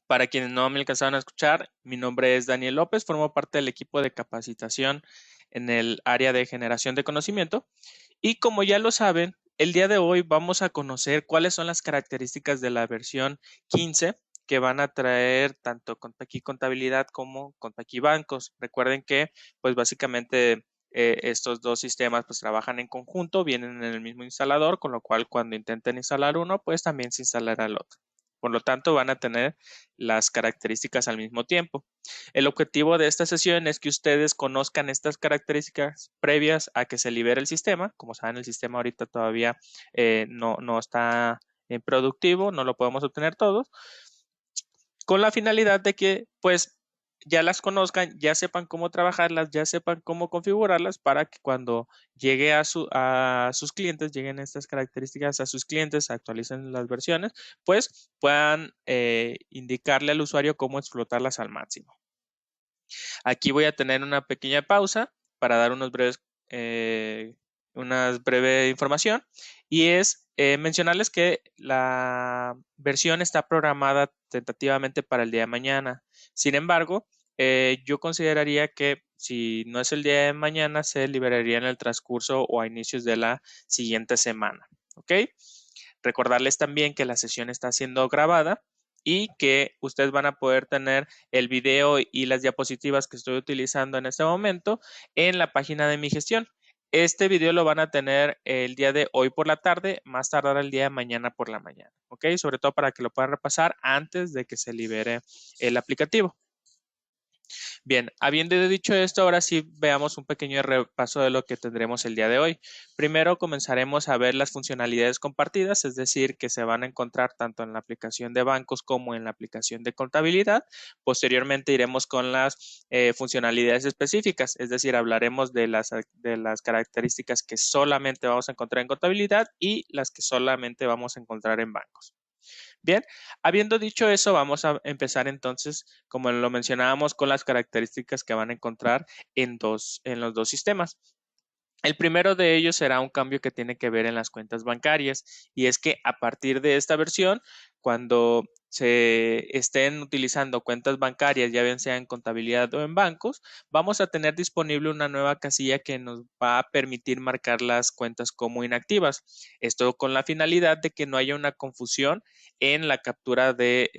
Para quienes no me alcanzaron a escuchar, mi nombre es Daniel López, formo parte del equipo de capacitación en el área de generación de conocimiento y como ya lo saben, el día de hoy vamos a conocer cuáles son las características de la versión 15 que van a traer tanto Contaqui Contabilidad como Contaqui Bancos. Recuerden que pues básicamente estos dos sistemas pues trabajan en conjunto, vienen en el mismo instalador, con lo cual cuando intenten instalar uno pues también se instalará el otro. Por lo tanto, van a tener las características al mismo tiempo. El objetivo de esta sesión es que ustedes conozcan estas características previas a que se libere el sistema. Como saben, el sistema ahorita todavía no está en productivo, no lo podemos obtener todos, con la finalidad de que pues ya las conozcan, ya sepan cómo trabajarlas, ya sepan cómo configurarlas para que cuando llegue a sus clientes, lleguen estas características a sus clientes, actualicen las versiones, pues puedan indicarle al usuario cómo explotarlas al máximo. Aquí voy a tener una pequeña pausa para dar una breve información y es mencionarles que la versión está programada tentativamente para el día de mañana. Sin embargo, yo consideraría que si no es el día de mañana, se liberaría en el transcurso o a inicios de la siguiente semana. ¿Ok? Recordarles también que la sesión está siendo grabada y que ustedes van a poder tener el video y las diapositivas que estoy utilizando en este momento en la página de mi gestión. Este video lo van a tener el día de hoy por la tarde, más tardar el día de mañana por la mañana, ¿ok? Sobre todo para que lo puedan repasar antes de que se libere el aplicativo. Bien, habiendo dicho esto, ahora sí veamos un pequeño repaso de lo que tendremos el día de hoy. Primero comenzaremos a ver las funcionalidades compartidas, es decir, que se van a encontrar tanto en la aplicación de bancos como en la aplicación de contabilidad. Posteriormente iremos con las funcionalidades específicas, es decir, hablaremos de las características que solamente vamos a encontrar en contabilidad y las que solamente vamos a encontrar en bancos. Bien, habiendo dicho eso, vamos a empezar entonces, como lo mencionábamos, con las características que van a encontrar en los dos sistemas. El primero de ellos será un cambio que tiene que ver en las cuentas bancarias y es que a partir de esta versión, cuando se estén utilizando cuentas bancarias, ya bien sea en contabilidad o en bancos, vamos a tener disponible una nueva casilla que nos va a permitir marcar las cuentas como inactivas. Esto con la finalidad de que no haya una confusión en la captura de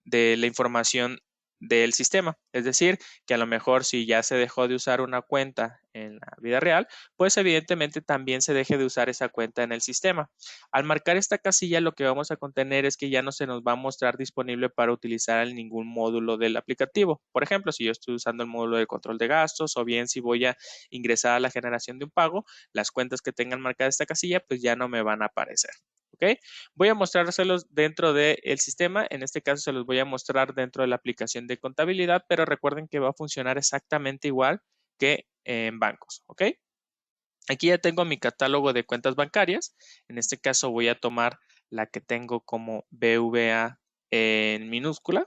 la información del sistema. Es decir, que a lo mejor si ya se dejó de usar una cuenta en la vida real, pues evidentemente también se deje de usar esa cuenta en el sistema. Al marcar esta casilla, lo que vamos a contener es que ya no se nos va a mostrar disponible para utilizar en ningún módulo del aplicativo. Por ejemplo, si yo estoy usando el módulo de control de gastos o bien si voy a ingresar a la generación de un pago, las cuentas que tengan marcada esta casilla, pues ya no me van a aparecer. ¿Ok? Voy a mostrárselos dentro del sistema, en este caso se los voy a mostrar dentro de la aplicación de contabilidad, pero recuerden que va a funcionar exactamente igual que en bancos, ¿ok? Aquí ya tengo mi catálogo de cuentas bancarias, en este caso voy a tomar la que tengo como BVA en minúscula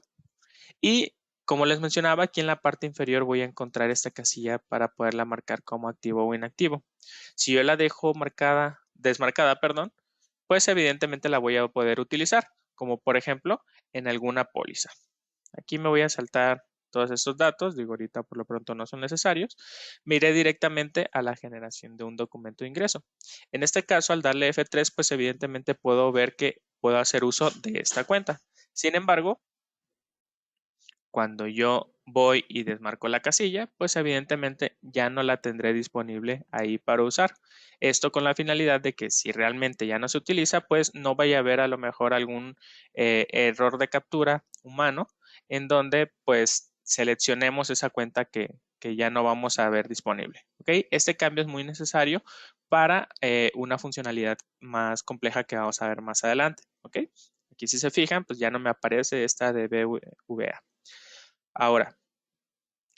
y como les mencionaba, aquí en la parte inferior voy a encontrar esta casilla para poderla marcar como activo o inactivo. Si yo la dejo desmarcada, perdón, pues evidentemente la voy a poder utilizar, como por ejemplo en alguna póliza. Aquí me voy a saltar todos estos datos, digo ahorita por lo pronto no son necesarios, me iré directamente a la generación de un documento de ingreso. En este caso, al darle F3, pues evidentemente puedo ver que puedo hacer uso de esta cuenta. Sin embargo, cuando yo voy y desmarco la casilla, pues evidentemente ya no la tendré disponible ahí para usar. Esto con la finalidad de que si realmente ya no se utiliza, pues no vaya a haber a lo mejor algún error de captura humano en donde pues seleccionemos esa cuenta que ya no vamos a ver disponible. ¿Ok? Este cambio es muy necesario para una funcionalidad más compleja que vamos a ver más adelante. ¿Ok? Aquí si se fijan, pues ya no me aparece esta de BVA. Ahora,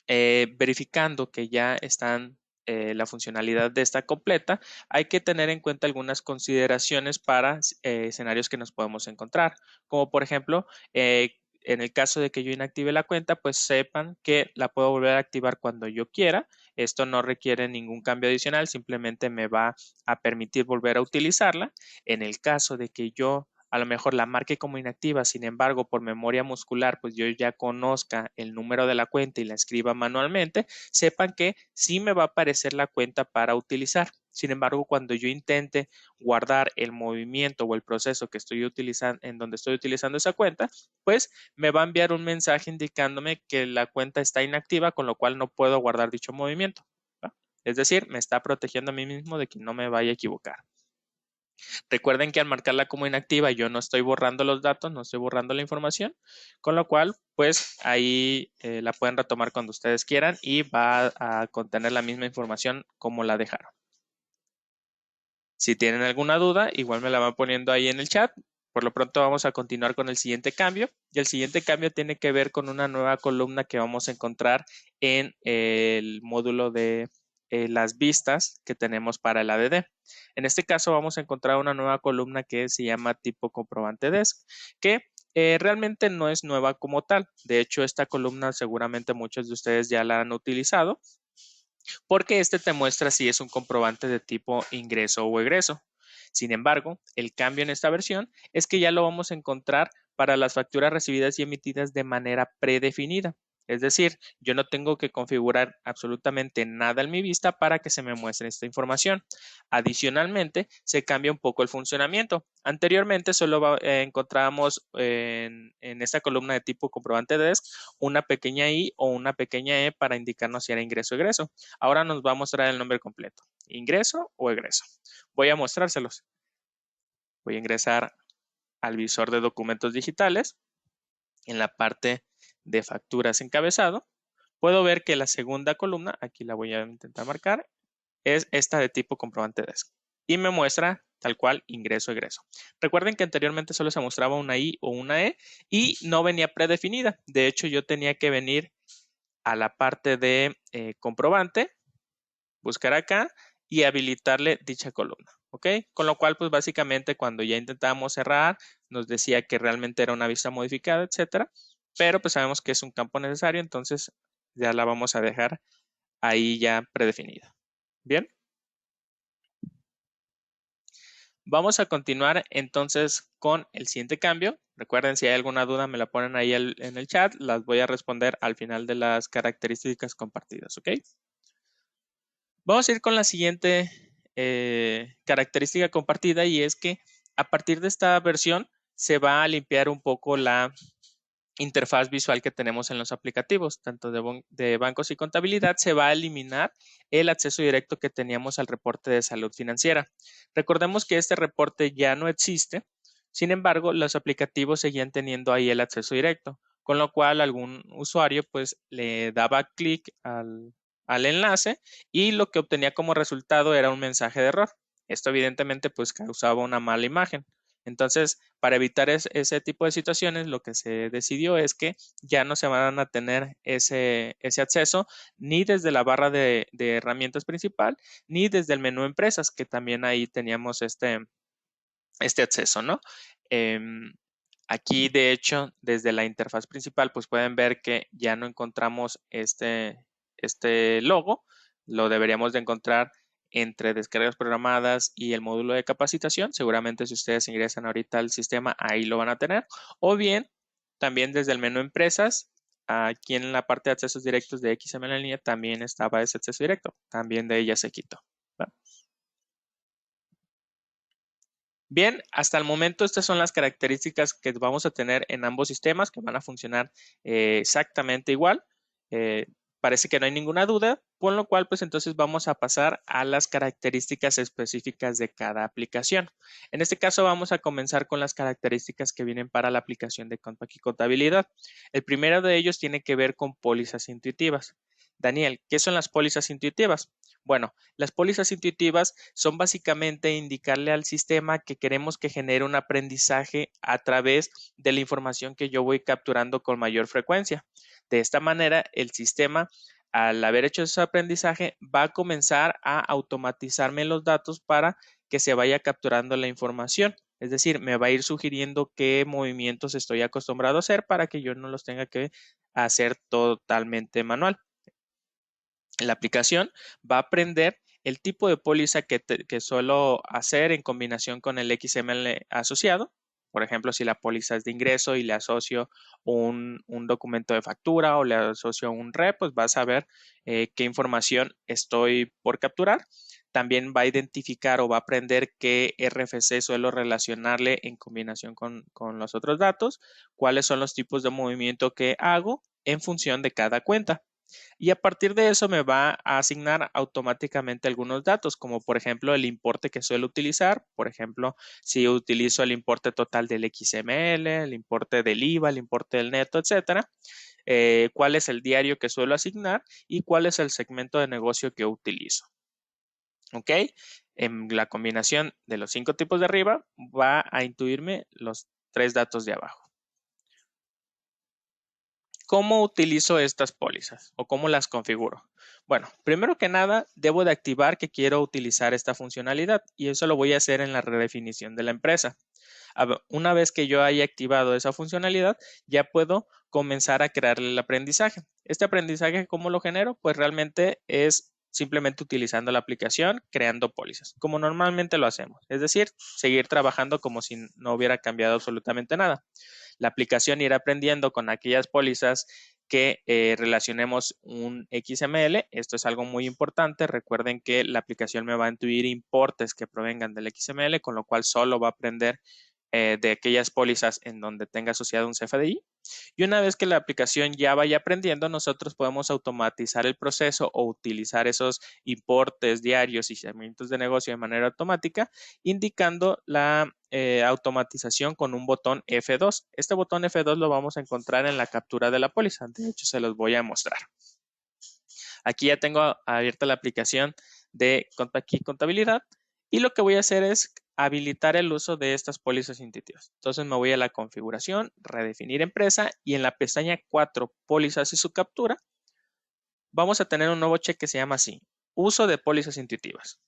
verificando que ya están la funcionalidad de esta completa, hay que tener en cuenta algunas consideraciones para escenarios que nos podemos encontrar, como por ejemplo, en el caso de que yo inactive la cuenta, pues sepan que la puedo volver a activar cuando yo quiera. Esto no requiere ningún cambio adicional, simplemente me va a permitir volver a utilizarla. En el caso de que yo a lo mejor la marque como inactiva, sin embargo, por memoria muscular, pues yo ya conozca el número de la cuenta y la escriba manualmente, sepan que sí me va a aparecer la cuenta para utilizar. Sin embargo, cuando yo intente guardar el movimiento o el proceso que estoy utilizando, en donde estoy utilizando esa cuenta, pues me va a enviar un mensaje indicándome que la cuenta está inactiva, con lo cual no puedo guardar dicho movimiento, ¿va? Es decir, me está protegiendo a mí mismo de que no me vaya a equivocar. Recuerden que al marcarla como inactiva, yo no estoy borrando los datos, no estoy borrando la información, con lo cual, pues ahí la pueden retomar cuando ustedes quieran y va a contener la misma información como la dejaron. Si tienen alguna duda, igual me la van poniendo ahí en el chat. Por lo pronto vamos a continuar con el siguiente cambio. Y el siguiente cambio tiene que ver con una nueva columna que vamos a encontrar en el módulo de las vistas que tenemos para el ADD. En este caso vamos a encontrar una nueva columna que se llama tipo comprobante desk, que realmente no es nueva como tal. De hecho, esta columna seguramente muchos de ustedes ya la han utilizado, porque este te muestra si es un comprobante de tipo ingreso o egreso. Sin embargo, el cambio en esta versión es que ya lo vamos a encontrar para las facturas recibidas y emitidas de manera predefinida. Es decir, yo no tengo que configurar absolutamente nada en mi vista para que se me muestre esta información. Adicionalmente, se cambia un poco el funcionamiento. Anteriormente solo encontrábamos en esta columna de tipo comprobante desk una pequeña I o una pequeña E para indicarnos si era ingreso o egreso. Ahora nos va a mostrar el nombre completo, ingreso o egreso. Voy a mostrárselos. Voy a ingresar al visor de documentos digitales. En la parte de facturas encabezado, puedo ver que la segunda columna, aquí la voy a intentar marcar, es esta de tipo comprobante desk. Y me muestra tal cual ingreso egreso. Recuerden que anteriormente solo se mostraba una I o una E y no venía predefinida. De hecho, yo tenía que venir a la parte de comprobante, buscar acá y habilitarle dicha columna, ¿ok? Con lo cual, pues básicamente cuando ya intentábamos cerrar, nos decía que realmente era una vista modificada, etcétera, pero pues sabemos que es un campo necesario, entonces ya la vamos a dejar ahí ya predefinida. Bien. Vamos a continuar entonces con el siguiente cambio. Recuerden, si hay alguna duda, me la ponen ahí en el chat. Las voy a responder al final de las características compartidas, ¿ok? Vamos a ir con la siguiente característica compartida y es que a partir de esta versión se va a limpiar un poco la interfaz visual que tenemos en los aplicativos, tanto de bancos y contabilidad. Se va a eliminar el acceso directo que teníamos al reporte de salud financiera. Recordemos que este reporte ya no existe, sin embargo, los aplicativos seguían teniendo ahí el acceso directo, con lo cual algún usuario pues le daba clic al enlace y lo que obtenía como resultado era un mensaje de error. Esto evidentemente pues causaba una mala imagen. Entonces, para evitar ese tipo de situaciones, lo que se decidió es que ya no se van a tener ese acceso ni desde la barra de herramientas principal, ni desde el menú empresas, que también ahí teníamos este acceso, ¿no? Aquí, de hecho, desde la interfaz principal, pues pueden ver que ya no encontramos este logo. Lo deberíamos de encontrar entre descargas programadas y el módulo de capacitación. Seguramente si ustedes ingresan ahorita al sistema, ahí lo van a tener. O bien, también desde el menú empresas, aquí en la parte de accesos directos de XML en línea, también estaba ese acceso directo. También de ella se quitó, ¿va? Bien, hasta el momento estas son las características que vamos a tener en ambos sistemas que van a funcionar exactamente igual. Eh, Parece que no hay ninguna duda, con lo cual pues entonces vamos a pasar a las características específicas de cada aplicación. En este caso vamos a comenzar con las características que vienen para la aplicación de Compact y Contabilidad. El primero de ellos tiene que ver con pólizas intuitivas. Daniel, ¿qué son las pólizas intuitivas? Bueno, las pólizas intuitivas son básicamente indicarle al sistema que queremos que genere un aprendizaje a través de la información que yo voy capturando con mayor frecuencia. De esta manera, el sistema, al haber hecho ese aprendizaje, va a comenzar a automatizarme los datos para que se vaya capturando la información. Es decir, me va a ir sugiriendo qué movimientos estoy acostumbrado a hacer para que yo no los tenga que hacer totalmente manual. La aplicación va a aprender el tipo de póliza que suelo hacer en combinación con el XML asociado. Por ejemplo, si la póliza es de ingreso y le asocio un documento de factura o le asocio un REP, pues va a saber qué información estoy por capturar. También va a identificar o va a aprender qué RFC suelo relacionarle en combinación con los otros datos, cuáles son los tipos de movimiento que hago en función de cada cuenta. Y a partir de eso me va a asignar automáticamente algunos datos, como por ejemplo el importe que suelo utilizar. Por ejemplo, si utilizo el importe total del XML, el importe del IVA, el importe del neto, etcétera. Cuál es el diario que suelo asignar y cuál es el segmento de negocio que utilizo. ¿Ok? En la combinación de los 5 tipos de arriba va a intuirme los 3 datos de abajo. ¿Cómo utilizo estas pólizas o cómo las configuro? Bueno, primero que nada, debo de activar que quiero utilizar esta funcionalidad y eso lo voy a hacer en la redefinición de la empresa. Una vez que yo haya activado esa funcionalidad, ya puedo comenzar a crearle el aprendizaje. Este aprendizaje, ¿cómo lo genero? Pues realmente es simplemente utilizando la aplicación, creando pólizas, como normalmente lo hacemos. Es decir, seguir trabajando como si no hubiera cambiado absolutamente nada. La aplicación irá aprendiendo con aquellas pólizas que relacionemos un XML. Esto es algo muy importante. Recuerden que la aplicación me va a intuir importes que provengan del XML, con lo cual solo va a aprender de aquellas pólizas en donde tenga asociado un CFDI. Y una vez que la aplicación ya vaya aprendiendo, nosotros podemos automatizar el proceso o utilizar esos importes diarios y segmentos de negocio de manera automática, indicando la automatización con un botón F2. Este botón F2 lo vamos a encontrar en la captura de la póliza. De hecho, se los voy a mostrar. Aquí ya tengo abierta la aplicación de contabilidad y lo que voy a hacer es habilitar el uso de estas pólizas intuitivas. Entonces me voy a la configuración, redefinir empresa y en la pestaña 4, pólizas y su captura, vamos a tener un nuevo check que se llama así, uso de pólizas intuitivas.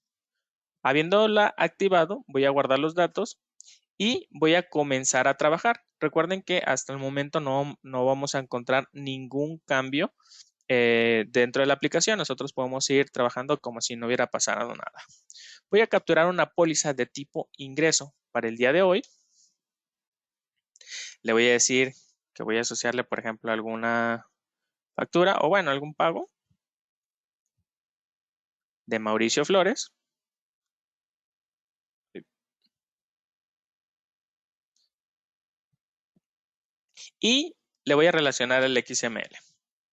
Habiéndola activado, voy a guardar los datos y voy a comenzar a trabajar. Recuerden que hasta el momento no vamos a encontrar ningún cambio dentro de la aplicación. Nosotros podemos seguir trabajando como si no hubiera pasado nada. Voy a capturar una póliza de tipo ingreso para el día de hoy. Le voy a decir que voy a asociarle, por ejemplo, alguna factura o bueno, algún pago de Mauricio Flores. Y le voy a relacionar el XML.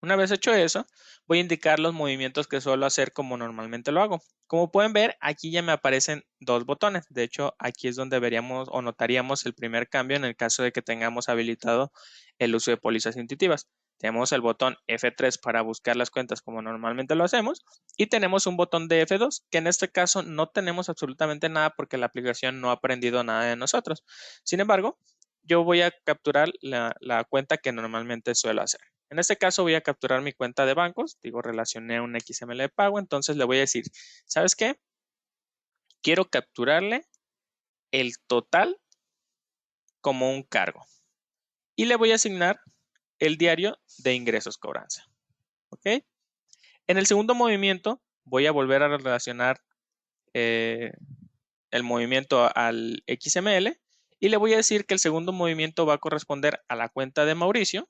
Una vez hecho eso, voy a indicar los movimientos que suelo hacer como normalmente lo hago. Como pueden ver, aquí ya me aparecen dos botones. De hecho, aquí es donde veríamos o notaríamos el primer cambio en el caso de que tengamos habilitado el uso de pólizas intuitivas. Tenemos el botón F3 para buscar las cuentas como normalmente lo hacemos y tenemos un botón de F2 que en este caso no tenemos absolutamente nada porque la aplicación no ha aprendido nada de nosotros. Sin embargo, yo voy a capturar la cuenta que normalmente suelo hacer. En este caso voy a capturar mi cuenta de bancos, digo, relacioné un XML de pago, entonces le voy a decir, ¿sabes qué? Quiero capturarle el total como un cargo y le voy a asignar el diario de ingresos cobranza. ¿Ok? En el segundo movimiento voy a volver a relacionar el movimiento al XML y le voy a decir que el segundo movimiento va a corresponder a la cuenta de Mauricio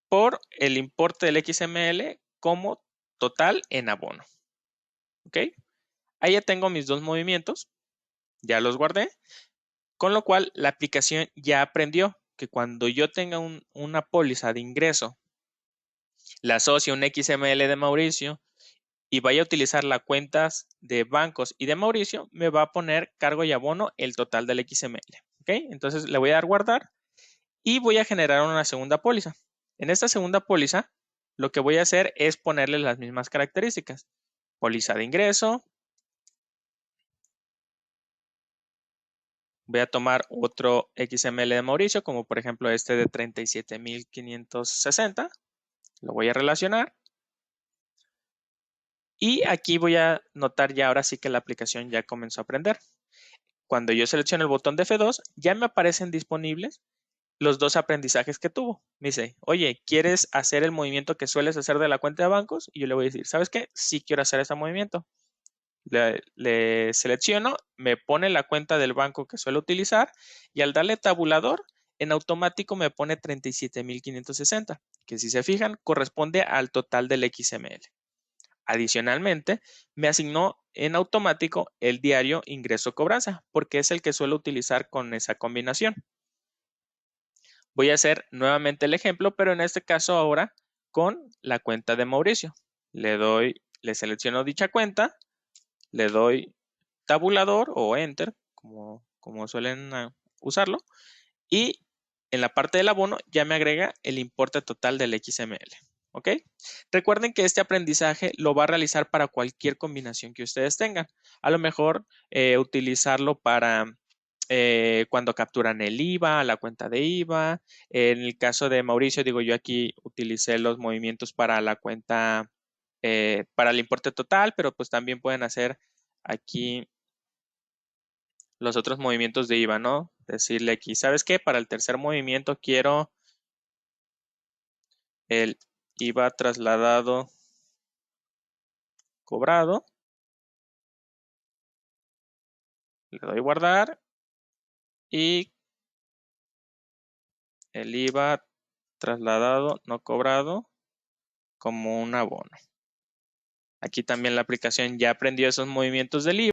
por el importe del XML como total en abono. ¿Ok? Ahí ya tengo mis dos movimientos, ya los guardé, con lo cual la aplicación ya aprendió que cuando yo tenga una póliza de ingreso, la asocio a un XML de Mauricio y vaya a utilizar las cuentas de bancos y de Mauricio, me va a poner cargo y abono el total del XML. ¿Ok? Entonces le voy a dar guardar y voy a generar una segunda póliza. En esta segunda póliza, lo que voy a hacer es ponerle las mismas características. Póliza de ingreso. Voy a tomar otro XML de Mauricio, como por ejemplo este de 37,560. Lo voy a relacionar. Y aquí voy a notar ya ahora sí que la aplicación ya comenzó a aprender. Cuando yo selecciono el botón de F2, ya me aparecen disponibles los dos aprendizajes que tuvo. Me dice, oye, ¿quieres hacer el movimiento que sueles hacer de la cuenta de bancos? Y yo le voy a decir, ¿sabes qué? Sí quiero hacer ese movimiento. le selecciono, me pone la cuenta del banco que suelo utilizar y al darle tabulador, en automático me pone 37,560, que si se fijan corresponde al total del XML. Adicionalmente, me asignó en automático el diario ingreso-cobranza, porque es el que suelo utilizar con esa combinación. Voy a hacer nuevamente el ejemplo, pero en este caso ahora con la cuenta de Mauricio. Le selecciono dicha cuenta, le doy tabulador o enter, como suelen usarlo, y en la parte del abono ya me agrega el importe total del XML. ¿Ok? Recuerden que este aprendizaje lo va a realizar para cualquier combinación que ustedes tengan. A lo mejor utilizarlo para cuando capturan el IVA, la cuenta de IVA. En el caso de Mauricio, digo yo aquí utilicé los movimientos para la cuenta, para el importe total, pero pues también pueden hacer aquí los otros movimientos de IVA, ¿no? Decirle aquí, ¿sabes qué? Para el tercer movimiento quiero el IVA trasladado cobrado. Le doy guardar y el IVA trasladado no cobrado como un abono. Aquí también la aplicación ya aprendió esos movimientos del IVA.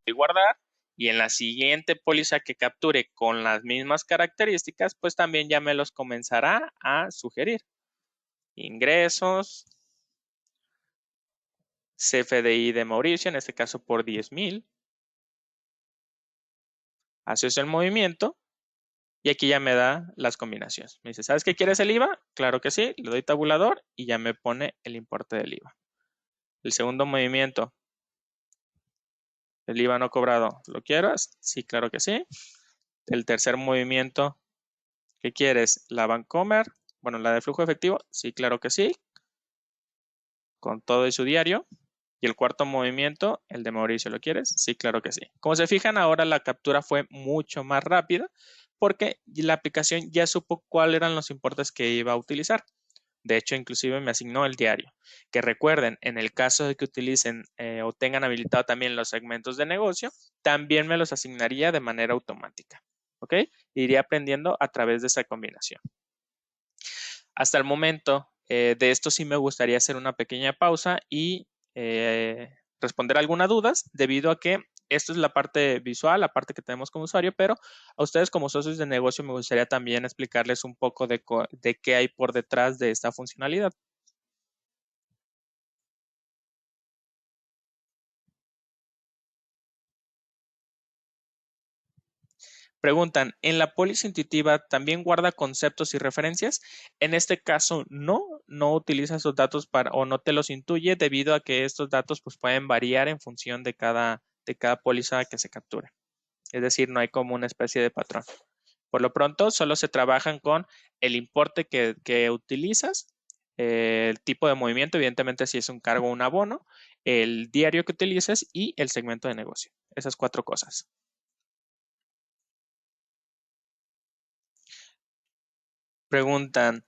Y guardar. Y en la siguiente póliza que capture con las mismas características, pues también ya me los comenzará a sugerir. Ingresos, CFDI de Mauricio, en este caso por 10,000. Haces el movimiento y aquí ya me da las combinaciones. Me dice, ¿sabes qué quieres el IVA? Claro que sí, le doy tabulador y ya me pone el importe del IVA. El segundo movimiento, el IVA no cobrado, ¿lo quieres? Sí, claro que sí. El tercer movimiento, ¿qué quieres? ¿La Bancomer? Bueno, la de flujo efectivo, sí, claro que sí. Con todo y su diario. Y el cuarto movimiento, el de Mauricio, ¿lo quieres? Sí, claro que sí. Como se fijan, ahora la captura fue mucho más rápida porque la aplicación ya supo cuáles eran los importes que iba a utilizar. De hecho, inclusive me asignó el diario. Que recuerden, en el caso de que utilicen o tengan habilitado también los segmentos de negocio, también me los asignaría de manera automática. ¿Ok? Iría aprendiendo a través de esa combinación. Hasta el momento, de esto sí me gustaría hacer una pequeña pausa y responder algunas dudas, debido a que esto es la parte visual, la parte que tenemos como usuario, pero a ustedes como socios de negocio me gustaría también explicarles un poco de qué hay por detrás de esta funcionalidad. Preguntan, ¿en la póliza intuitiva también guarda conceptos y referencias? En este caso, no utiliza esos datos o no te los intuye, debido a que estos datos pues, pueden variar en función de cada póliza que se capture. Es decir, no hay como una especie de patrón. Por lo pronto, solo se trabajan con el importe que utilizas, el tipo de movimiento, evidentemente si es un cargo o un abono, el diario que utilices y el segmento de negocio. Esas 4 cosas. Preguntan,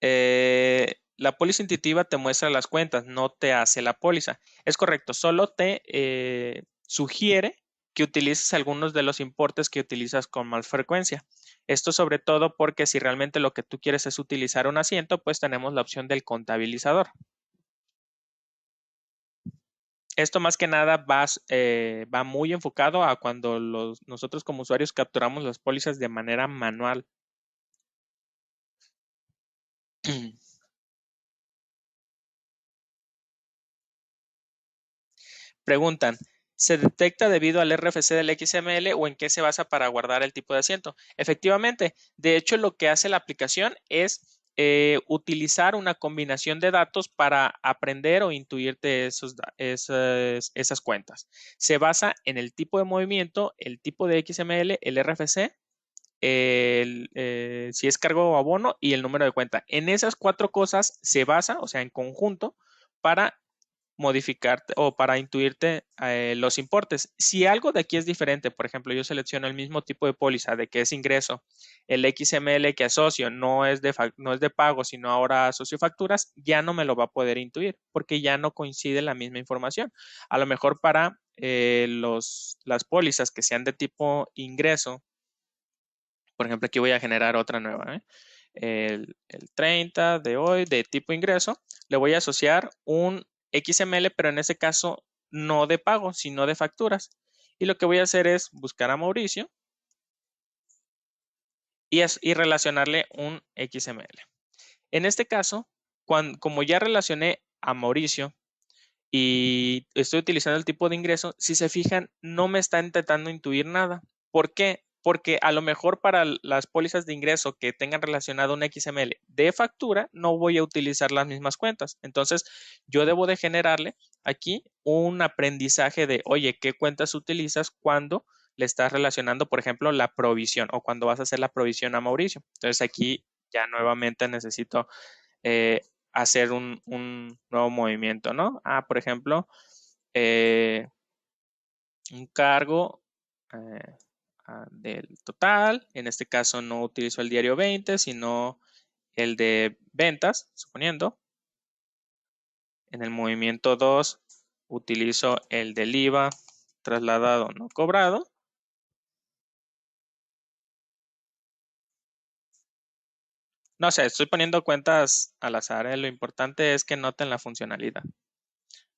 la póliza intuitiva te muestra las cuentas, no te hace la póliza. Es correcto, solo te sugiere que utilices algunos de los importes que utilizas con más frecuencia. Esto sobre todo porque si realmente lo que tú quieres es utilizar un asiento, pues tenemos la opción del contabilizador. Esto más que nada va muy enfocado a cuando nosotros como usuarios capturamos las pólizas de manera manual. Preguntan, ¿se detecta debido al RFC del XML o en qué se basa para guardar el tipo de asiento? Efectivamente, de hecho lo que hace la aplicación es utilizar una combinación de datos para aprender o intuirte esas cuentas. Se basa en el tipo de movimiento, el tipo de XML, el RFC, si es cargo o abono y el número de cuenta. En esas 4 cosas se basa, o sea, en conjunto, para modificar o para intuirte los importes. Si algo de aquí es diferente, por ejemplo, yo selecciono el mismo tipo de póliza de que es ingreso, el XML que asocio no es de pago, sino ahora asocio facturas, ya no me lo va a poder intuir porque ya no coincide la misma información. A lo mejor para las pólizas que sean de tipo ingreso, por ejemplo, aquí voy a generar otra nueva, ¿eh? El 30 de hoy de tipo ingreso, le voy a asociar un XML, pero en ese caso no de pago, sino de facturas. Y lo que voy a hacer es buscar a Mauricio y relacionarle un XML. En este caso, como ya relacioné a Mauricio y estoy utilizando el tipo de ingreso, si se fijan, no me está intentando intuir nada. ¿Por qué? Porque a lo mejor para las pólizas de ingreso que tengan relacionado un XML de factura, no voy a utilizar las mismas cuentas. Entonces, yo debo de generarle aquí un aprendizaje de, oye, ¿qué cuentas utilizas cuando le estás relacionando, por ejemplo, la provisión o cuando vas a hacer la provisión a Mauricio? Entonces, aquí ya nuevamente necesito eh, hacer un nuevo movimiento, ¿no? Por ejemplo, eh, un cargo del total. En este caso no utilizo el diario 20, sino el de ventas, suponiendo. En el movimiento 2 utilizo el del IVA trasladado no cobrado. No sé, estoy poniendo cuentas al azar, ¿eh? Lo importante es que noten la funcionalidad.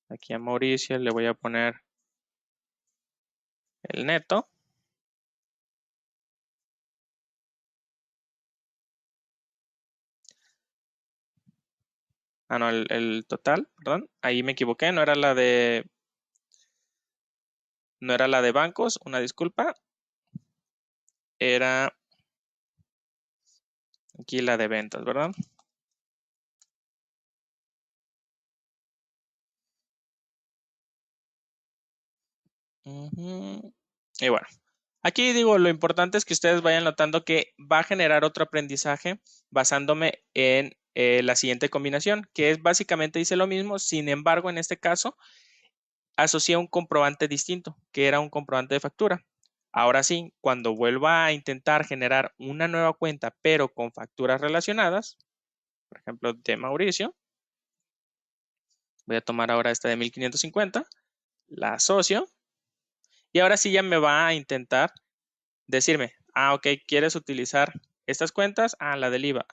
Aquí a Mauricio le voy a poner el neto. No, el total, perdón. Ahí me equivoqué, no era la de bancos, una disculpa. Era aquí la de ventas, ¿verdad? Y bueno, aquí digo, lo importante es que ustedes vayan notando que va a generar otro aprendizaje basándome en la siguiente combinación, que es básicamente dice lo mismo, sin embargo, en este caso, asocié un comprobante distinto, que era un comprobante de factura. Ahora sí, cuando vuelva a intentar generar una nueva cuenta, pero con facturas relacionadas, por ejemplo, de Mauricio, voy a tomar ahora esta de 1550, la asocio, y ahora sí ya me va a intentar decirme, ok, ¿quieres utilizar estas cuentas? La del IVA.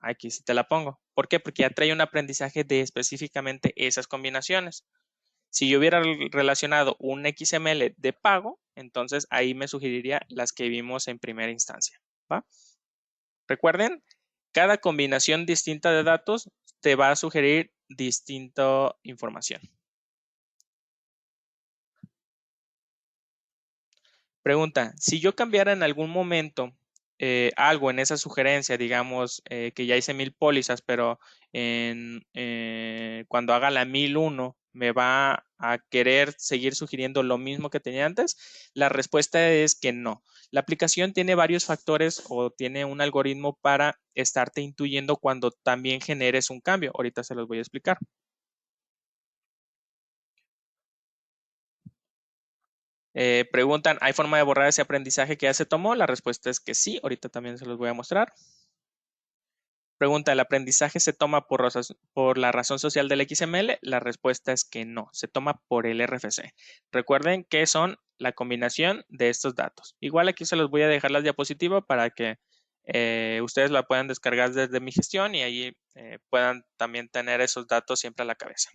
Aquí sí te la pongo. ¿Por qué? Porque ya trae un aprendizaje de específicamente esas combinaciones. Si yo hubiera relacionado un XML de pago, entonces ahí me sugeriría las que vimos en primera instancia, ¿va? Recuerden, cada combinación distinta de datos te va a sugerir distinta información. Pregunta, si yo cambiara en algún momento algo en esa sugerencia, digamos que ya hice 1000 pólizas, pero cuando haga la 1001 me va a querer seguir sugiriendo lo mismo que tenía antes, la respuesta es que no. La aplicación tiene varios factores o tiene un algoritmo para estarte intuyendo cuando también generes un cambio. Ahorita se los voy a explicar. Preguntan, ¿hay forma de borrar ese aprendizaje que ya se tomó? La respuesta es que sí, ahorita también se los voy a mostrar. Pregunta, ¿el aprendizaje se toma por la razón social del XML? La respuesta es que no, se toma por el RFC. Recuerden que son la combinación de estos datos. Igual aquí se los voy a dejar la diapositiva para que ustedes la puedan descargar desde mi gestión y ahí puedan también tener esos datos siempre a la cabeza.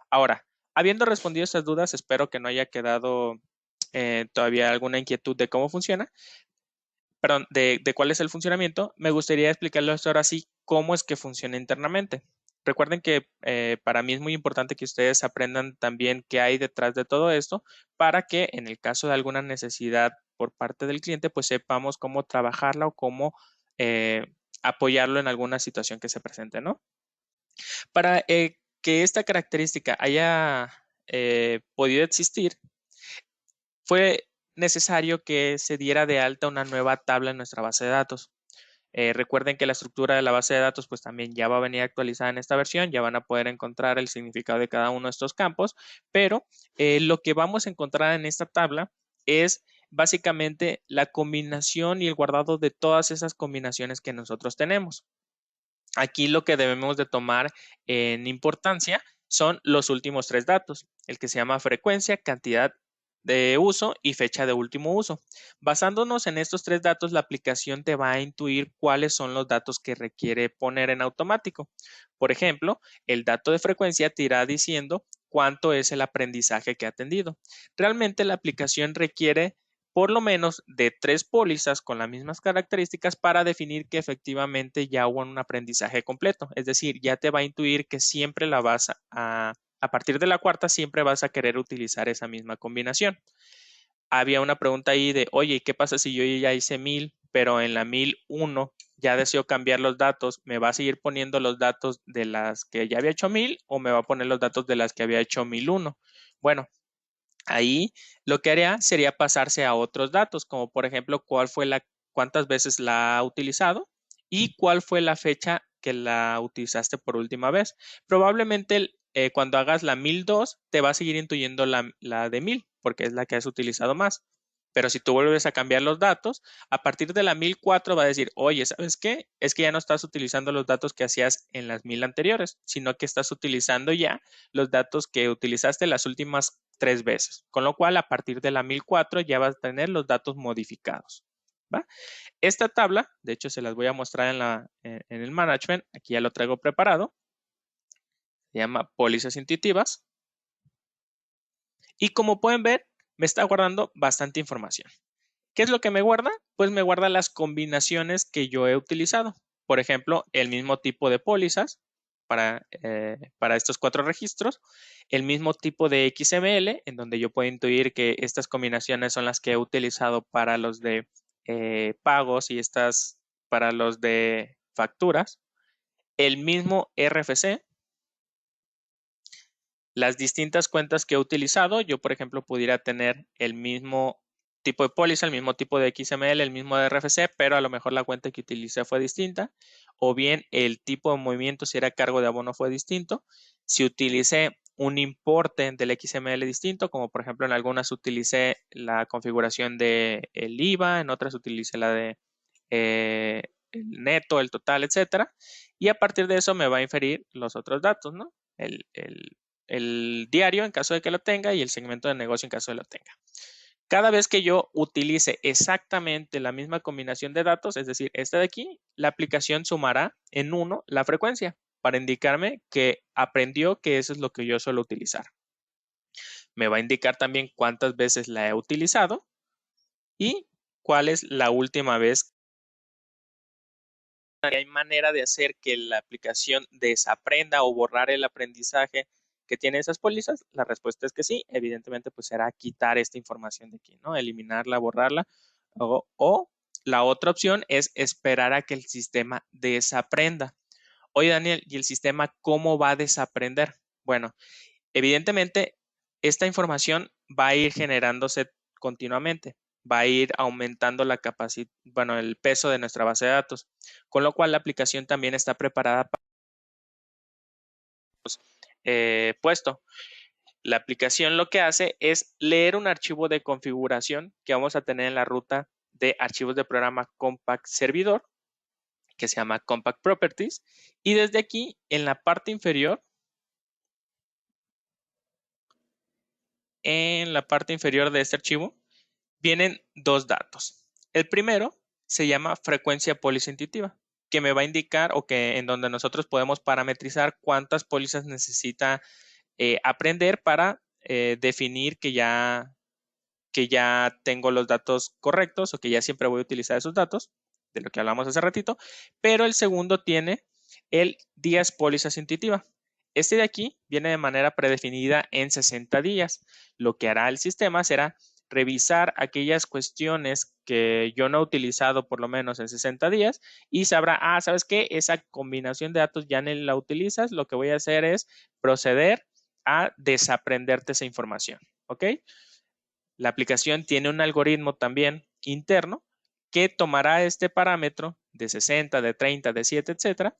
Ahora, habiendo respondido estas dudas, espero que no haya quedado todavía alguna inquietud de cómo funciona, perdón, de cuál es el funcionamiento. Me gustaría explicarles ahora sí cómo es que funciona internamente. Recuerden que para mí es muy importante que ustedes aprendan también qué hay detrás de todo esto para que en el caso de alguna necesidad por parte del cliente, pues sepamos cómo trabajarla o cómo apoyarlo en alguna situación que se presente, ¿no? Para que esta característica haya podido existir, fue necesario que se diera de alta una nueva tabla en nuestra base de datos. Recuerden que la estructura de la base de datos pues también ya va a venir actualizada en esta versión, ya van a poder encontrar el significado de cada uno de estos campos, pero lo que vamos a encontrar en esta tabla es básicamente la combinación y el guardado de todas esas combinaciones que nosotros tenemos. Aquí lo que debemos de tomar en importancia son los últimos tres datos, el que se llama frecuencia, cantidad de uso y fecha de último uso. Basándonos en estos tres datos, la aplicación te va a intuir cuáles son los datos que requiere poner en automático. Por ejemplo, el dato de frecuencia te irá diciendo cuánto es el aprendizaje que ha atendido. Realmente la aplicación requiere por lo menos de 3 pólizas con las mismas características para definir que efectivamente ya hubo un aprendizaje completo. Es decir, ya te va a intuir que siempre la vas a partir de la cuarta, siempre vas a querer utilizar esa misma combinación. Había una pregunta ahí de, oye, ¿qué pasa si yo ya hice 1000, pero en la 1001 ya deseo cambiar los datos? ¿Me va a seguir poniendo los datos de las que ya había hecho 1000 o me va a poner los datos de las que había hecho 1001? Bueno, ahí lo que haría sería pasarse a otros datos, como por ejemplo, cuántas veces la ha utilizado y cuál fue la fecha que la utilizaste por última vez. Probablemente cuando hagas la 1002 te va a seguir intuyendo la de 1000 porque es la que has utilizado más. Pero si tú vuelves a cambiar los datos, a partir de la 1004 va a decir, oye, ¿sabes qué? Es que ya no estás utilizando los datos que hacías en las 1000 anteriores, sino que estás utilizando ya los datos que utilizaste las últimas 3 veces. Con lo cual, a partir de la 1004 ya vas a tener los datos modificados. ¿Va? Esta tabla, de hecho, se las voy a mostrar en el management. Aquí ya lo traigo preparado. Se llama pólizas intuitivas. Y como pueden ver, me está guardando bastante información. ¿Qué es lo que me guarda? Pues me guarda las combinaciones que yo he utilizado. Por ejemplo, el mismo tipo de pólizas para estos 4 registros, el mismo tipo de XML, en donde yo puedo intuir que estas combinaciones son las que he utilizado para los de pagos y estas para los de facturas, el mismo RFC, las distintas cuentas que he utilizado. Yo, por ejemplo, pudiera tener el mismo tipo de póliza, el mismo tipo de XML, el mismo de RFC, pero a lo mejor la cuenta que utilicé fue distinta, o bien el tipo de movimiento, si era cargo de abono, fue distinto. Si utilicé un importe del XML distinto, como por ejemplo en algunas utilicé la configuración del IVA, en otras utilicé la de el neto, el total, etcétera, y a partir de eso me va a inferir los otros datos, ¿no? El diario en caso de que lo tenga y el segmento de negocio en caso de lo tenga. Cada vez que yo utilice exactamente la misma combinación de datos, es decir, esta de aquí, la aplicación sumará en 1 la frecuencia para indicarme que aprendió que eso es lo que yo suelo utilizar. Me va a indicar también cuántas veces la he utilizado y cuál es la última vez. ¿Hay manera de hacer que la aplicación desaprenda o borrar el aprendizaje que tiene esas pólizas? La respuesta es que sí. Evidentemente, pues será quitar esta información de aquí, ¿no? Eliminarla, borrarla. O la otra opción es esperar a que el sistema desaprenda. Oye, Daniel, ¿y el sistema cómo va a desaprender? Bueno, evidentemente, esta información va a ir generándose continuamente, va a ir aumentando la capacidad, bueno, el peso de nuestra base de datos, con lo cual la aplicación también está preparada para puesto. La aplicación lo que hace es leer un archivo de configuración que vamos a tener en la ruta de archivos de programa Compact Servidor, que se llama Compact Properties, y desde aquí, en la parte inferior, de este archivo, vienen 2 datos. El primero se llama frecuencia póliza intuitiva, que me va a indicar o que en donde nosotros podemos parametrizar cuántas pólizas necesita aprender para definir que ya tengo los datos correctos o que ya siempre voy a utilizar esos datos, de lo que hablamos hace ratito. Pero el segundo tiene el días pólizas intuitiva. Este de aquí viene de manera predefinida en 60 días. Lo que hará el sistema será revisar aquellas cuestiones que yo no he utilizado por lo menos en 60 días y sabrá, ¿sabes qué? Esa combinación de datos ya no la utilizas. Lo que voy a hacer es proceder a desaprenderte esa información. ¿Ok? La aplicación tiene un algoritmo también interno que tomará este parámetro de 60, de 30, de 7, etcétera,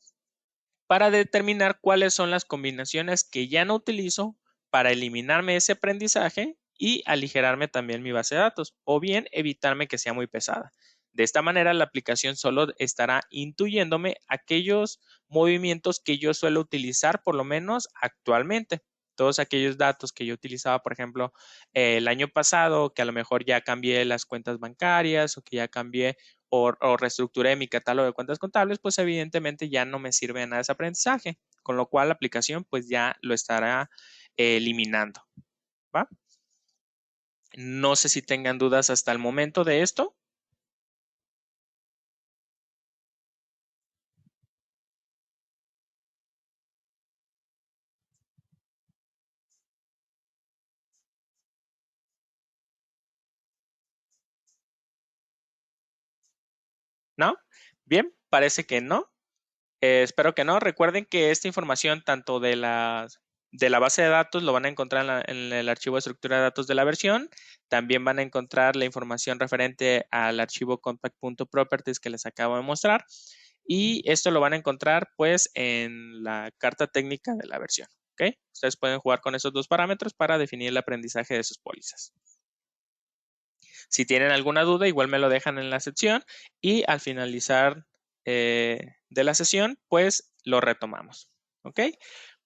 para determinar cuáles son las combinaciones que ya no utilizo para eliminarme ese aprendizaje y aligerarme también mi base de datos, o bien evitarme que sea muy pesada. De esta manera, la aplicación solo estará intuyéndome aquellos movimientos que yo suelo utilizar, por lo menos actualmente. Todos aquellos datos que yo utilizaba, por ejemplo, el año pasado, que a lo mejor ya cambié las cuentas bancarias o que ya cambié o reestructuré mi catálogo de cuentas contables, pues evidentemente ya no me sirve de nada ese aprendizaje, con lo cual la aplicación pues ya lo estará eliminando, ¿va? No sé si tengan dudas hasta el momento de esto. ¿No? Bien, parece que no. Espero que no. Recuerden que esta información, tanto de la base de datos, lo van a encontrar en el archivo de estructura de datos de la versión. También van a encontrar la información referente al archivo compact.properties que les acabo de mostrar. Y esto lo van a encontrar pues en la carta técnica de la versión. ¿Ok? Ustedes pueden jugar con esos dos parámetros para definir el aprendizaje de sus pólizas. Si tienen alguna duda, igual me lo dejan en la sección y al finalizar de la sesión, pues lo retomamos. ¿Ok?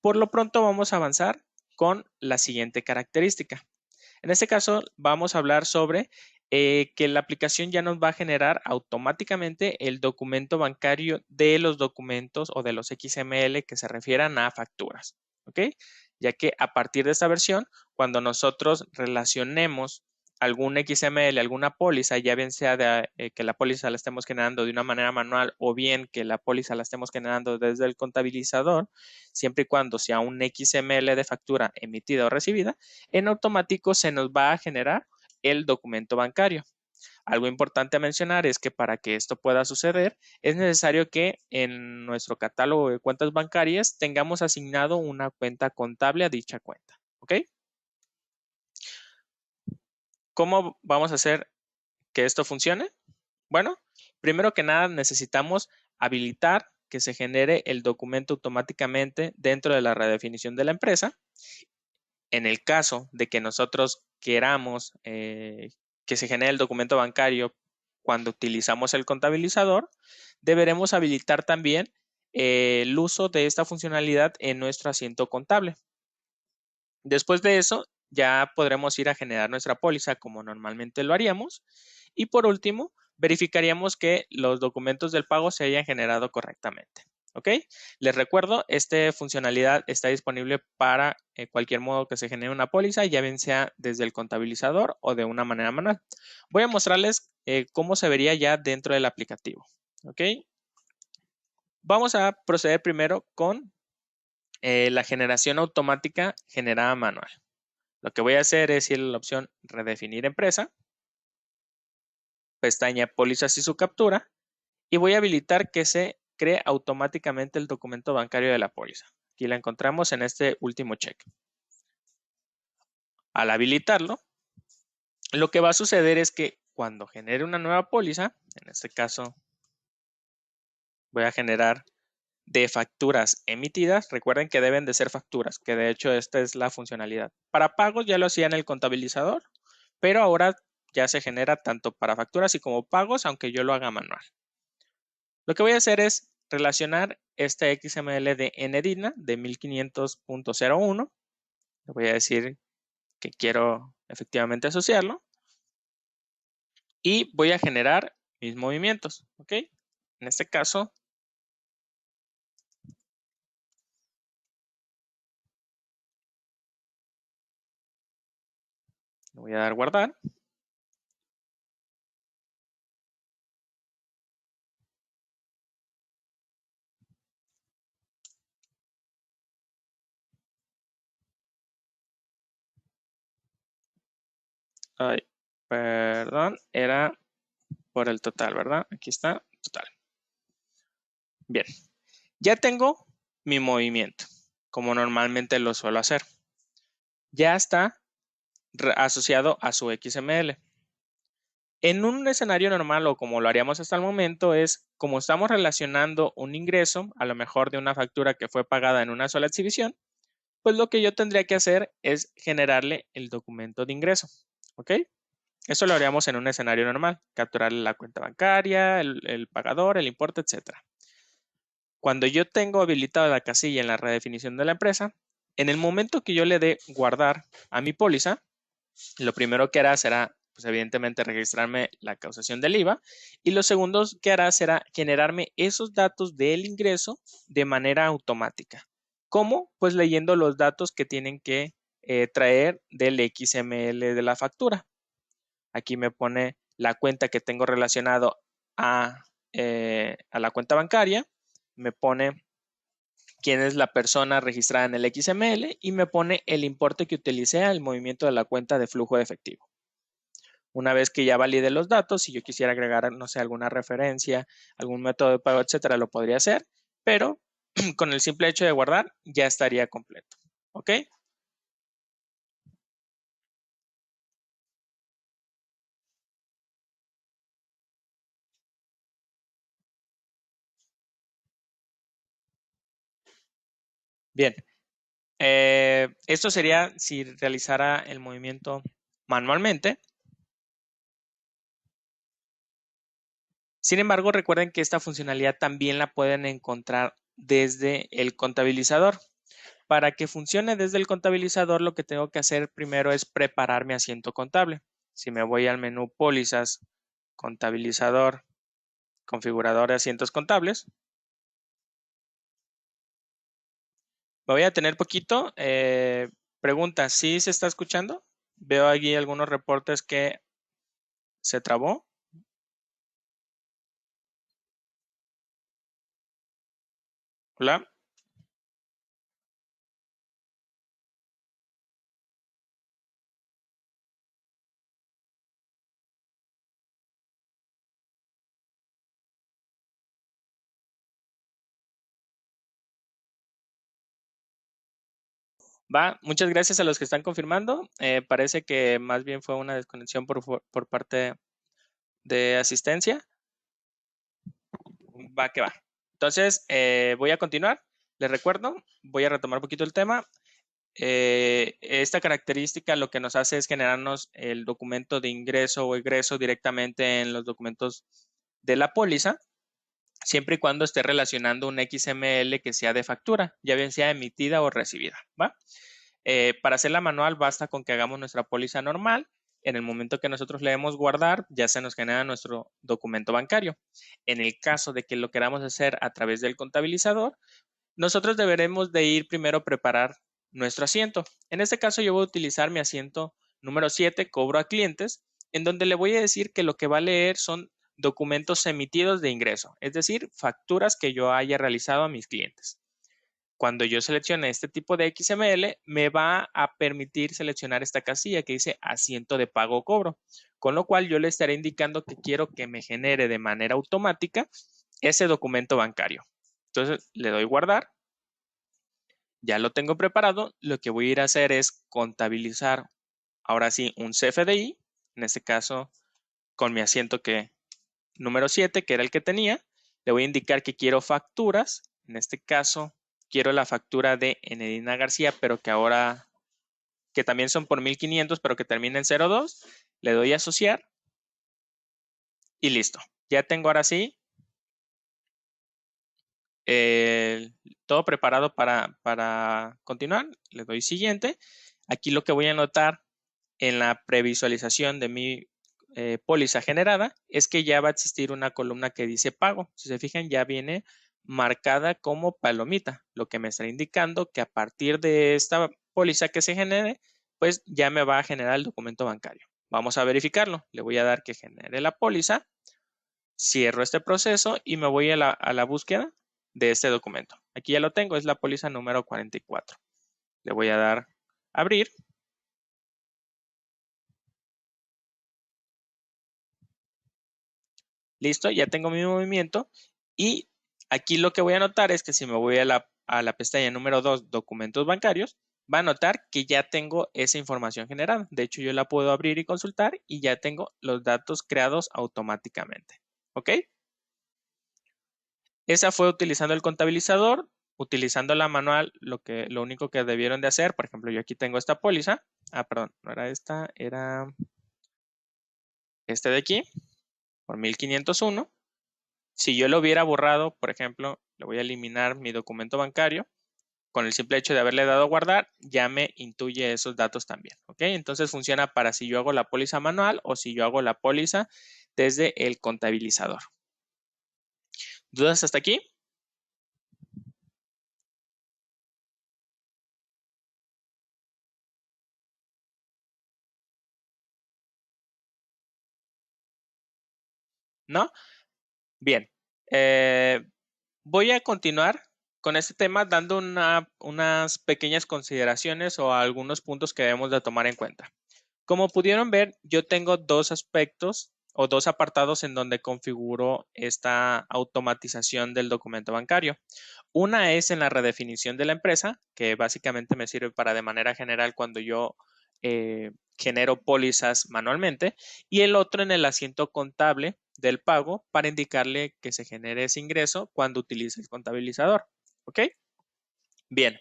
Por lo pronto vamos a avanzar con la siguiente característica. En este caso, vamos a hablar sobre que la aplicación ya nos va a generar automáticamente el documento bancario de los documentos o de los XML que se refieran a facturas. ¿Ok? Ya que a partir de esta versión, cuando nosotros relacionemos algún XML, alguna póliza, ya bien sea que la póliza la estemos generando de una manera manual o bien que la póliza la estemos generando desde el contabilizador, siempre y cuando sea un XML de factura emitida o recibida, en automático se nos va a generar el documento bancario. Algo importante a mencionar es que para que esto pueda suceder, es necesario que en nuestro catálogo de cuentas bancarias tengamos asignado una cuenta contable a dicha cuenta. ¿Ok? ¿Cómo vamos a hacer que esto funcione? Bueno, primero que nada necesitamos habilitar que se genere el documento automáticamente dentro de la redefinición de la empresa. En el caso de que nosotros queramos que se genere el documento bancario cuando utilizamos el contabilizador, deberemos habilitar también el uso de esta funcionalidad en nuestro asiento contable. Después de eso, ya podremos ir a generar nuestra póliza como normalmente lo haríamos. Y por último, verificaríamos que los documentos del pago se hayan generado correctamente. ¿Ok? Les recuerdo, esta funcionalidad está disponible para cualquier modo que se genere una póliza, ya bien sea desde el contabilizador o de una manera manual. Voy a mostrarles cómo se vería ya dentro del aplicativo. ¿Ok? Vamos a proceder primero con la generación automática generada manual. Lo que voy a hacer es ir a la opción redefinir empresa, pestaña pólizas y su captura, y voy a habilitar que se cree automáticamente el documento bancario de la póliza. Aquí la encontramos en este último check. Al habilitarlo, lo que va a suceder es que cuando genere una nueva póliza, en este caso voy a generar de facturas emitidas, recuerden que deben de ser facturas, que de hecho esta es la funcionalidad. Para pagos ya lo hacía en el contabilizador, pero ahora ya se genera tanto para facturas y como pagos, aunque yo lo haga manual. Lo que voy a hacer es relacionar este XML de NDINA de 1500.01. Le voy a decir que quiero efectivamente asociarlo y voy a generar mis movimientos. ¿Ok? En este caso, le voy a dar guardar. Ay, perdón, era por el total, ¿verdad? Aquí está, total. Bien, ya tengo mi movimiento, como normalmente lo suelo hacer. Ya está asociado a su XML. En un escenario normal o como lo haríamos hasta el momento es como estamos relacionando un ingreso, a lo mejor de una factura que fue pagada en una sola exhibición, pues lo que yo tendría que hacer es generarle el documento de ingreso. ¿Ok? Eso lo haríamos en un escenario normal, capturarle la cuenta bancaria, el pagador, el importe, etcétera. Cuando yo tengo habilitada la casilla en la redefinición de la empresa, en el momento que yo le dé guardar a mi póliza, lo primero que hará será, pues evidentemente, registrarme la causación del IVA y lo segundo que hará será generarme esos datos del ingreso de manera automática. ¿Cómo? Pues leyendo los datos que tienen que traer del XML de la factura. Aquí me pone la cuenta que tengo relacionado a la cuenta bancaria, me pone quién es la persona registrada en el XML y me pone el importe que utilicé al movimiento de la cuenta de flujo de efectivo. Una vez que ya valide los datos, si yo quisiera agregar, no sé, alguna referencia, algún método de pago, etcétera, lo podría hacer, pero con el simple hecho de guardar ya estaría completo. ¿Ok? Bien. Esto sería si realizara el movimiento manualmente. Sin embargo, recuerden que esta funcionalidad también la pueden encontrar desde el contabilizador. Para que funcione desde el contabilizador, lo que tengo que hacer primero es preparar mi asiento contable. Si me voy al menú Pólizas, Contabilizador, Configurador de asientos contables, me voy a tener poquito. Pregunta, ¿sí se está escuchando? Veo aquí algunos reportes que se trabó. Hola. Va, muchas gracias a los que están confirmando. Parece que más bien fue una desconexión por parte de asistencia. Va que va. Entonces, voy a continuar. Les recuerdo, voy a retomar un poquito el tema. Esta característica lo que nos hace es generarnos el documento de ingreso o egreso directamente en los documentos de la póliza, siempre y cuando esté relacionando un XML que sea de factura, ya bien sea emitida o recibida, ¿va? Para hacerla manual basta con que hagamos nuestra póliza normal. En el momento que nosotros le demos guardar, ya se nos genera nuestro documento bancario. En el caso de que lo queramos hacer a través del contabilizador, nosotros deberemos de ir primero a preparar nuestro asiento. En este caso yo voy a utilizar mi asiento número 7, cobro a clientes, en donde le voy a decir que lo que va a leer son documentos emitidos de ingreso, es decir, facturas que yo haya realizado a mis clientes. Cuando yo seleccione este tipo de XML, me va a permitir seleccionar esta casilla que dice asiento de pago o cobro, con lo cual yo le estaré indicando que quiero que me genere de manera automática ese documento bancario. Entonces le doy guardar, ya lo tengo preparado, lo que voy a ir a hacer es contabilizar ahora sí un CFDI, en este caso con mi asiento número 7, que era el que tenía, le voy a indicar que quiero facturas, en este caso quiero la factura de Enedina García, pero que también son por 1500, pero que termina en 02, le doy a asociar y listo. Ya tengo ahora sí eh, todo preparado para continuar, le doy siguiente. Aquí lo que voy a anotar en la previsualización de mi póliza generada es que ya va a existir una columna que dice pago. Si se fijan, ya viene marcada como palomita, lo que me está indicando que a partir de esta póliza que se genere, pues ya me va a generar el documento bancario. Vamos a verificarlo. Le voy a dar que genere la póliza, cierro este proceso y me voy a la búsqueda de este documento. Aquí ya lo tengo, es la póliza número 44. Le voy a dar abrir. Listo, ya tengo mi movimiento y aquí lo que voy a notar es que si me voy a la pestaña número 2, documentos bancarios, va a notar que ya tengo esa información generada. De hecho, yo la puedo abrir y consultar y ya tengo los datos creados automáticamente. ¿Ok? Esa fue utilizando el contabilizador, utilizando la manual, lo único que debieron de hacer, por ejemplo, yo aquí tengo esta póliza. Ah, perdón, no era esta, era este de aquí, por 1501. Si yo lo hubiera borrado, por ejemplo, le voy a eliminar mi documento bancario, con el simple hecho de haberle dado a guardar, ya me intuye esos datos también. ¿Ok? Entonces funciona para si yo hago la póliza manual o si yo hago la póliza desde el contabilizador. ¿Dudas hasta aquí? ¿No? Bien. Voy a continuar con este tema dando unas pequeñas consideraciones o algunos puntos que debemos de tomar en cuenta. Como pudieron ver, yo tengo dos aspectos o dos apartados en donde configuro esta automatización del documento bancario. Una es en la redefinición de la empresa, que básicamente me sirve para de manera general cuando yo genero pólizas manualmente, y el otro en el asiento contable del pago para indicarle que se genere ese ingreso cuando utilice el contabilizador. ¿Ok? Bien.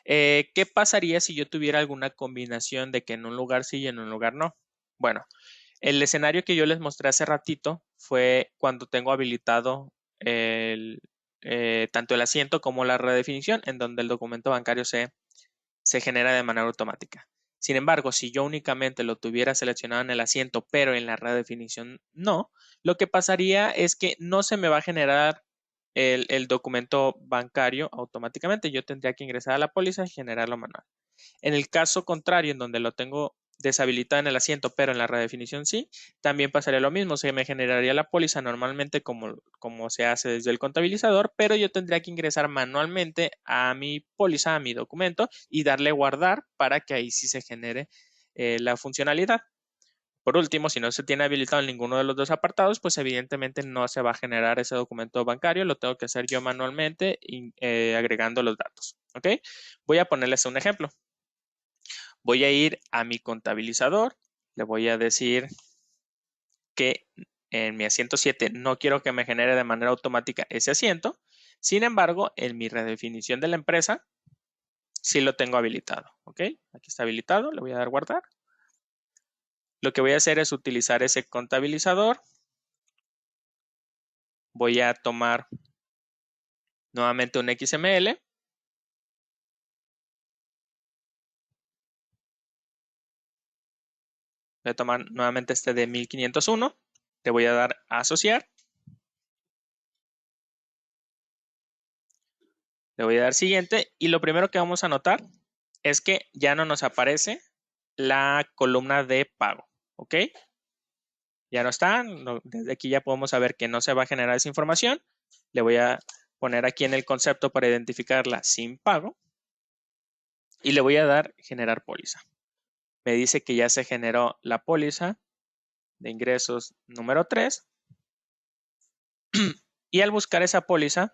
¿Qué pasaría si yo tuviera alguna combinación de que en un lugar sí y en un lugar no? Bueno, el escenario que yo les mostré hace ratito fue cuando tengo habilitado tanto el asiento como la redefinición, en donde el documento bancario se genera de manera automática. Sin embargo, si yo únicamente lo tuviera seleccionado en el asiento, pero en la redefinición no, lo que pasaría es que no se me va a generar el documento bancario automáticamente. Yo tendría que ingresar a la póliza y generarlo manual. En el caso contrario, en donde lo tengo deshabilitado en el asiento, pero en la redefinición sí, también pasaría lo mismo. Se me generaría la póliza normalmente como se hace desde el contabilizador, pero yo tendría que ingresar manualmente a mi póliza, a mi documento y darle guardar para que ahí sí se genere la funcionalidad. Por último, si no se tiene habilitado en ninguno de los dos apartados, pues evidentemente no se va a generar ese documento bancario, lo tengo que hacer yo manualmente agregando los datos. ¿Ok? Voy a ponerles un ejemplo. Voy a ir a mi contabilizador, le voy a decir que en mi asiento 7 no quiero que me genere de manera automática ese asiento. Sin embargo, en mi redefinición de la empresa, sí lo tengo habilitado. ¿Ok? Aquí está habilitado, le voy a dar guardar. Lo que voy a hacer es utilizar ese contabilizador. Voy a tomar nuevamente un XML. Voy a tomar nuevamente este de 1501. Le voy a dar a asociar. Le voy a dar siguiente. Y lo primero que vamos a notar es que ya no nos aparece la columna de pago. ¿Ok? Ya no está. Desde aquí ya podemos saber que no se va a generar esa información. Le voy a poner aquí en el concepto para identificarla sin pago. Y le voy a dar generar póliza. Me dice que ya se generó la póliza de ingresos número 3. Y al buscar esa póliza,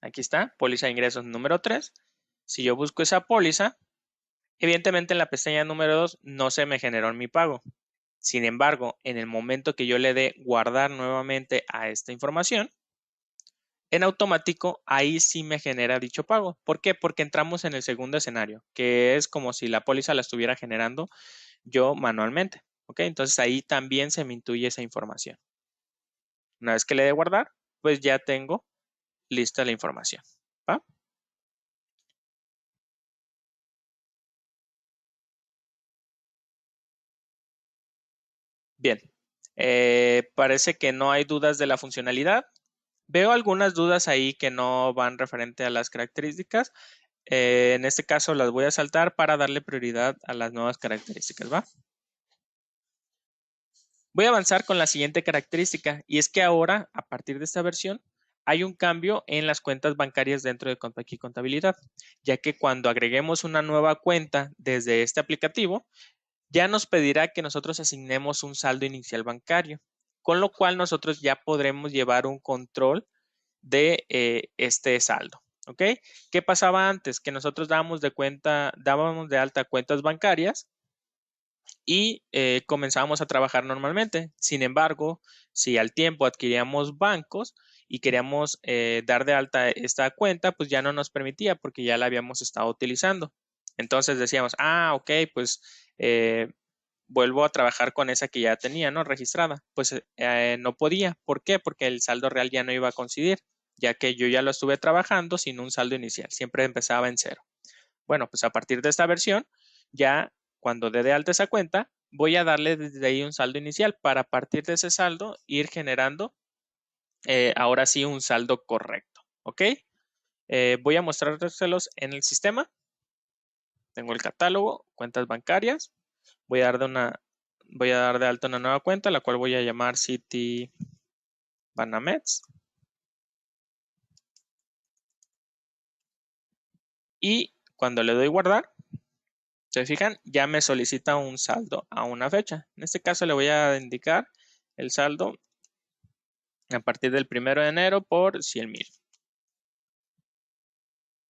aquí está, póliza de ingresos número 3. Si yo busco esa póliza, evidentemente en la pestaña número 2 no se me generó mi pago. Sin embargo, en el momento que yo le dé guardar nuevamente a esta información, en automático ahí sí me genera dicho pago. ¿Por qué? Porque entramos en el segundo escenario, que es como si la póliza la estuviera generando yo manualmente. ¿Ok? Entonces ahí también se me intuye esa información. Una vez que le dé guardar, pues ya tengo lista la información. ¿Va? Bien. Parece que no hay dudas de la funcionalidad. Veo algunas dudas ahí que no van referente a las características. En este caso las voy a saltar para darle prioridad a las nuevas características, ¿va? Voy a avanzar con la siguiente característica y es que ahora, a partir de esta versión, hay un cambio en las cuentas bancarias dentro de Compact Contabilidad, ya que cuando agreguemos una nueva cuenta desde este aplicativo, ya nos pedirá que nosotros asignemos un saldo inicial bancario. con lo cual nosotros ya podremos llevar un control de este saldo. ¿Ok? ¿Qué pasaba antes? Que nosotros dábamos de alta cuentas bancarias y comenzábamos a trabajar normalmente. Sin embargo, si al tiempo adquiríamos bancos y queríamos dar de alta esta cuenta, pues ya no nos permitía porque ya la habíamos estado utilizando. Entonces decíamos, ok, pues vuelvo a trabajar con esa que ya tenía, ¿no? Registrada. Pues no podía. ¿Por qué? Porque el saldo real ya no iba a coincidir, ya que yo ya lo estuve trabajando sin un saldo inicial. Siempre empezaba en cero. Bueno, pues a partir de esta versión, ya cuando dé de alta esa cuenta, voy a darle desde ahí un saldo inicial para a partir de ese saldo ir generando ahora sí un saldo correcto. ¿Ok? Voy a mostrárselos en el sistema. Tengo el catálogo, cuentas bancarias. Voy a dar de alta una nueva cuenta, la cual voy a llamar City Banamex. Y cuando le doy guardar, se fijan, ya me solicita un saldo a una fecha. En este caso le voy a indicar el saldo a partir del 1 de enero por 100,000.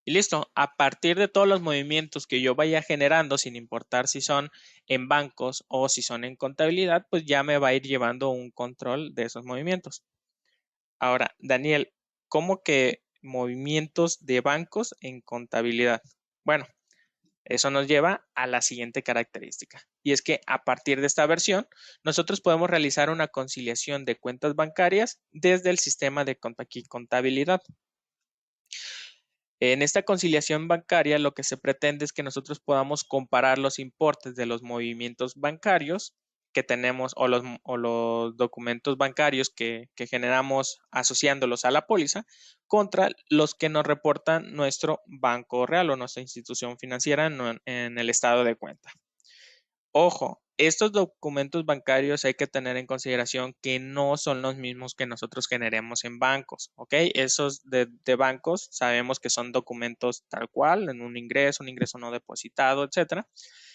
Y listo, a partir de todos los movimientos que yo vaya generando, sin importar si son en bancos o si son en contabilidad, pues ya me va a ir llevando un control de esos movimientos. Ahora, Daniel, ¿cómo que movimientos de bancos en contabilidad? Bueno, eso nos lleva a la siguiente característica. Y es que a partir de esta versión, nosotros podemos realizar una conciliación de cuentas bancarias desde el sistema de contabilidad. En esta conciliación bancaria, lo que se pretende es que nosotros podamos comparar los importes de los movimientos bancarios que tenemos o los documentos bancarios que generamos asociándolos a la póliza contra los que nos reportan nuestro banco real o nuestra institución financiera en el estado de cuenta. Ojo, estos documentos bancarios hay que tener en consideración que no son los mismos que nosotros generemos en bancos, ¿ok? Esos de bancos sabemos que son documentos tal cual, en un ingreso no depositado, etcétera.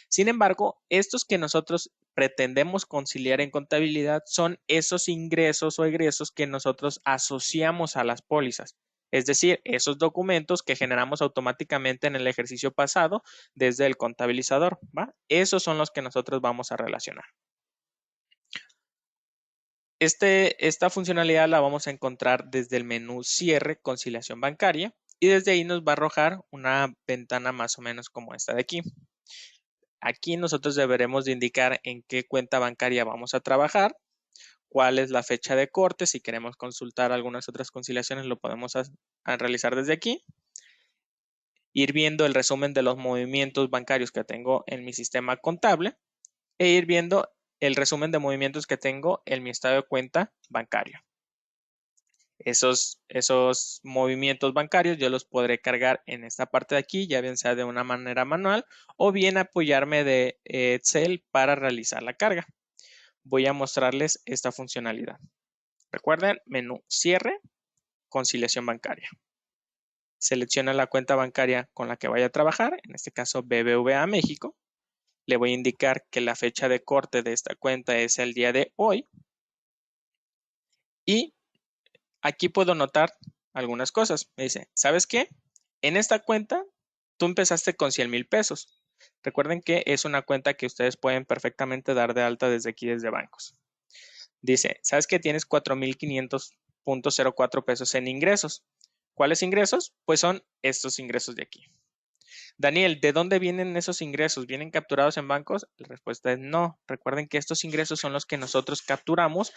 Sin embargo, estos que nosotros pretendemos conciliar en contabilidad son esos ingresos o egresos que nosotros asociamos a las pólizas. Es decir, esos documentos que generamos automáticamente en el ejercicio pasado desde el contabilizador, ¿va? Esos son los que nosotros vamos a relacionar. Esta funcionalidad la vamos a encontrar desde el menú Cierre, Conciliación Bancaria, y desde ahí nos va a arrojar una ventana más o menos como esta de aquí. Aquí nosotros deberemos de indicar en qué cuenta bancaria vamos a trabajar, cuál es la fecha de corte. Si queremos consultar algunas otras conciliaciones, lo podemos realizar desde aquí. Ir viendo el resumen de los movimientos bancarios que tengo en mi sistema contable e ir viendo el resumen de movimientos que tengo en mi estado de cuenta bancario. Esos movimientos bancarios yo los podré cargar en esta parte de aquí, ya bien sea de una manera manual o bien apoyarme de Excel para realizar la carga. Voy a mostrarles esta funcionalidad. Recuerden, menú Cierre, Conciliación Bancaria. Selecciona la cuenta bancaria con la que vaya a trabajar, en este caso BBVA México. Le voy a indicar que la fecha de corte de esta cuenta es el día de hoy. Y aquí puedo notar algunas cosas. Me dice, ¿sabes qué? En esta cuenta tú empezaste con 100,000 pesos. Recuerden que es una cuenta que ustedes pueden perfectamente dar de alta desde aquí, desde bancos. Dice, ¿sabes qué? Tienes 4,500.04 pesos en ingresos. ¿Cuáles ingresos? Pues son estos ingresos de aquí. Daniel, ¿de dónde vienen esos ingresos? ¿Vienen capturados en bancos? La respuesta es no. Recuerden que estos ingresos son los que nosotros capturamos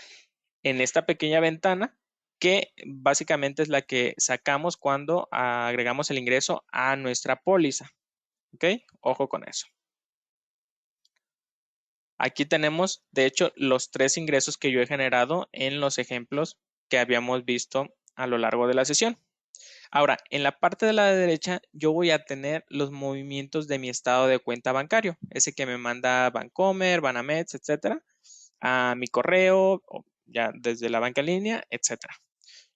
en esta pequeña ventana que básicamente es la que sacamos cuando agregamos el ingreso a nuestra póliza. ¿Ok? Ojo con eso. Aquí tenemos, de hecho, los 3 ingresos que yo he generado en los ejemplos que habíamos visto a lo largo de la sesión. Ahora, en la parte de la derecha, yo voy a tener los movimientos de mi estado de cuenta bancario, ese que me manda Bancomer, Banamex, etcétera, a mi correo, o ya desde la banca en línea, etcétera.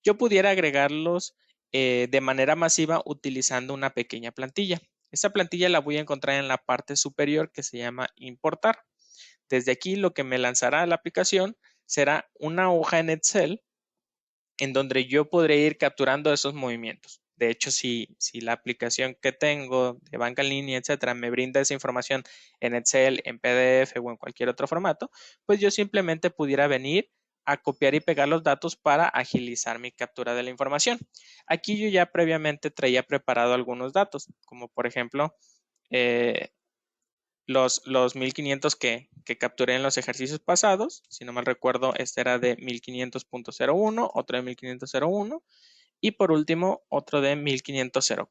Yo pudiera agregarlos de manera masiva utilizando una pequeña plantilla. Esta plantilla la voy a encontrar en la parte superior que se llama Importar. Desde aquí lo que me lanzará la aplicación será una hoja en Excel en donde yo podré ir capturando esos movimientos. De hecho, si la aplicación que tengo de banca en línea, etcétera, me brinda esa información en Excel, en PDF o en cualquier otro formato, pues yo simplemente pudiera venir a copiar y pegar los datos para agilizar mi captura de la información. Aquí yo ya previamente traía preparado algunos datos, como por ejemplo, eh, los 1500 que capturé en los ejercicios pasados. Si no mal recuerdo, este era de 1500.01, otro de 1500.01 y por último otro de 1500.04.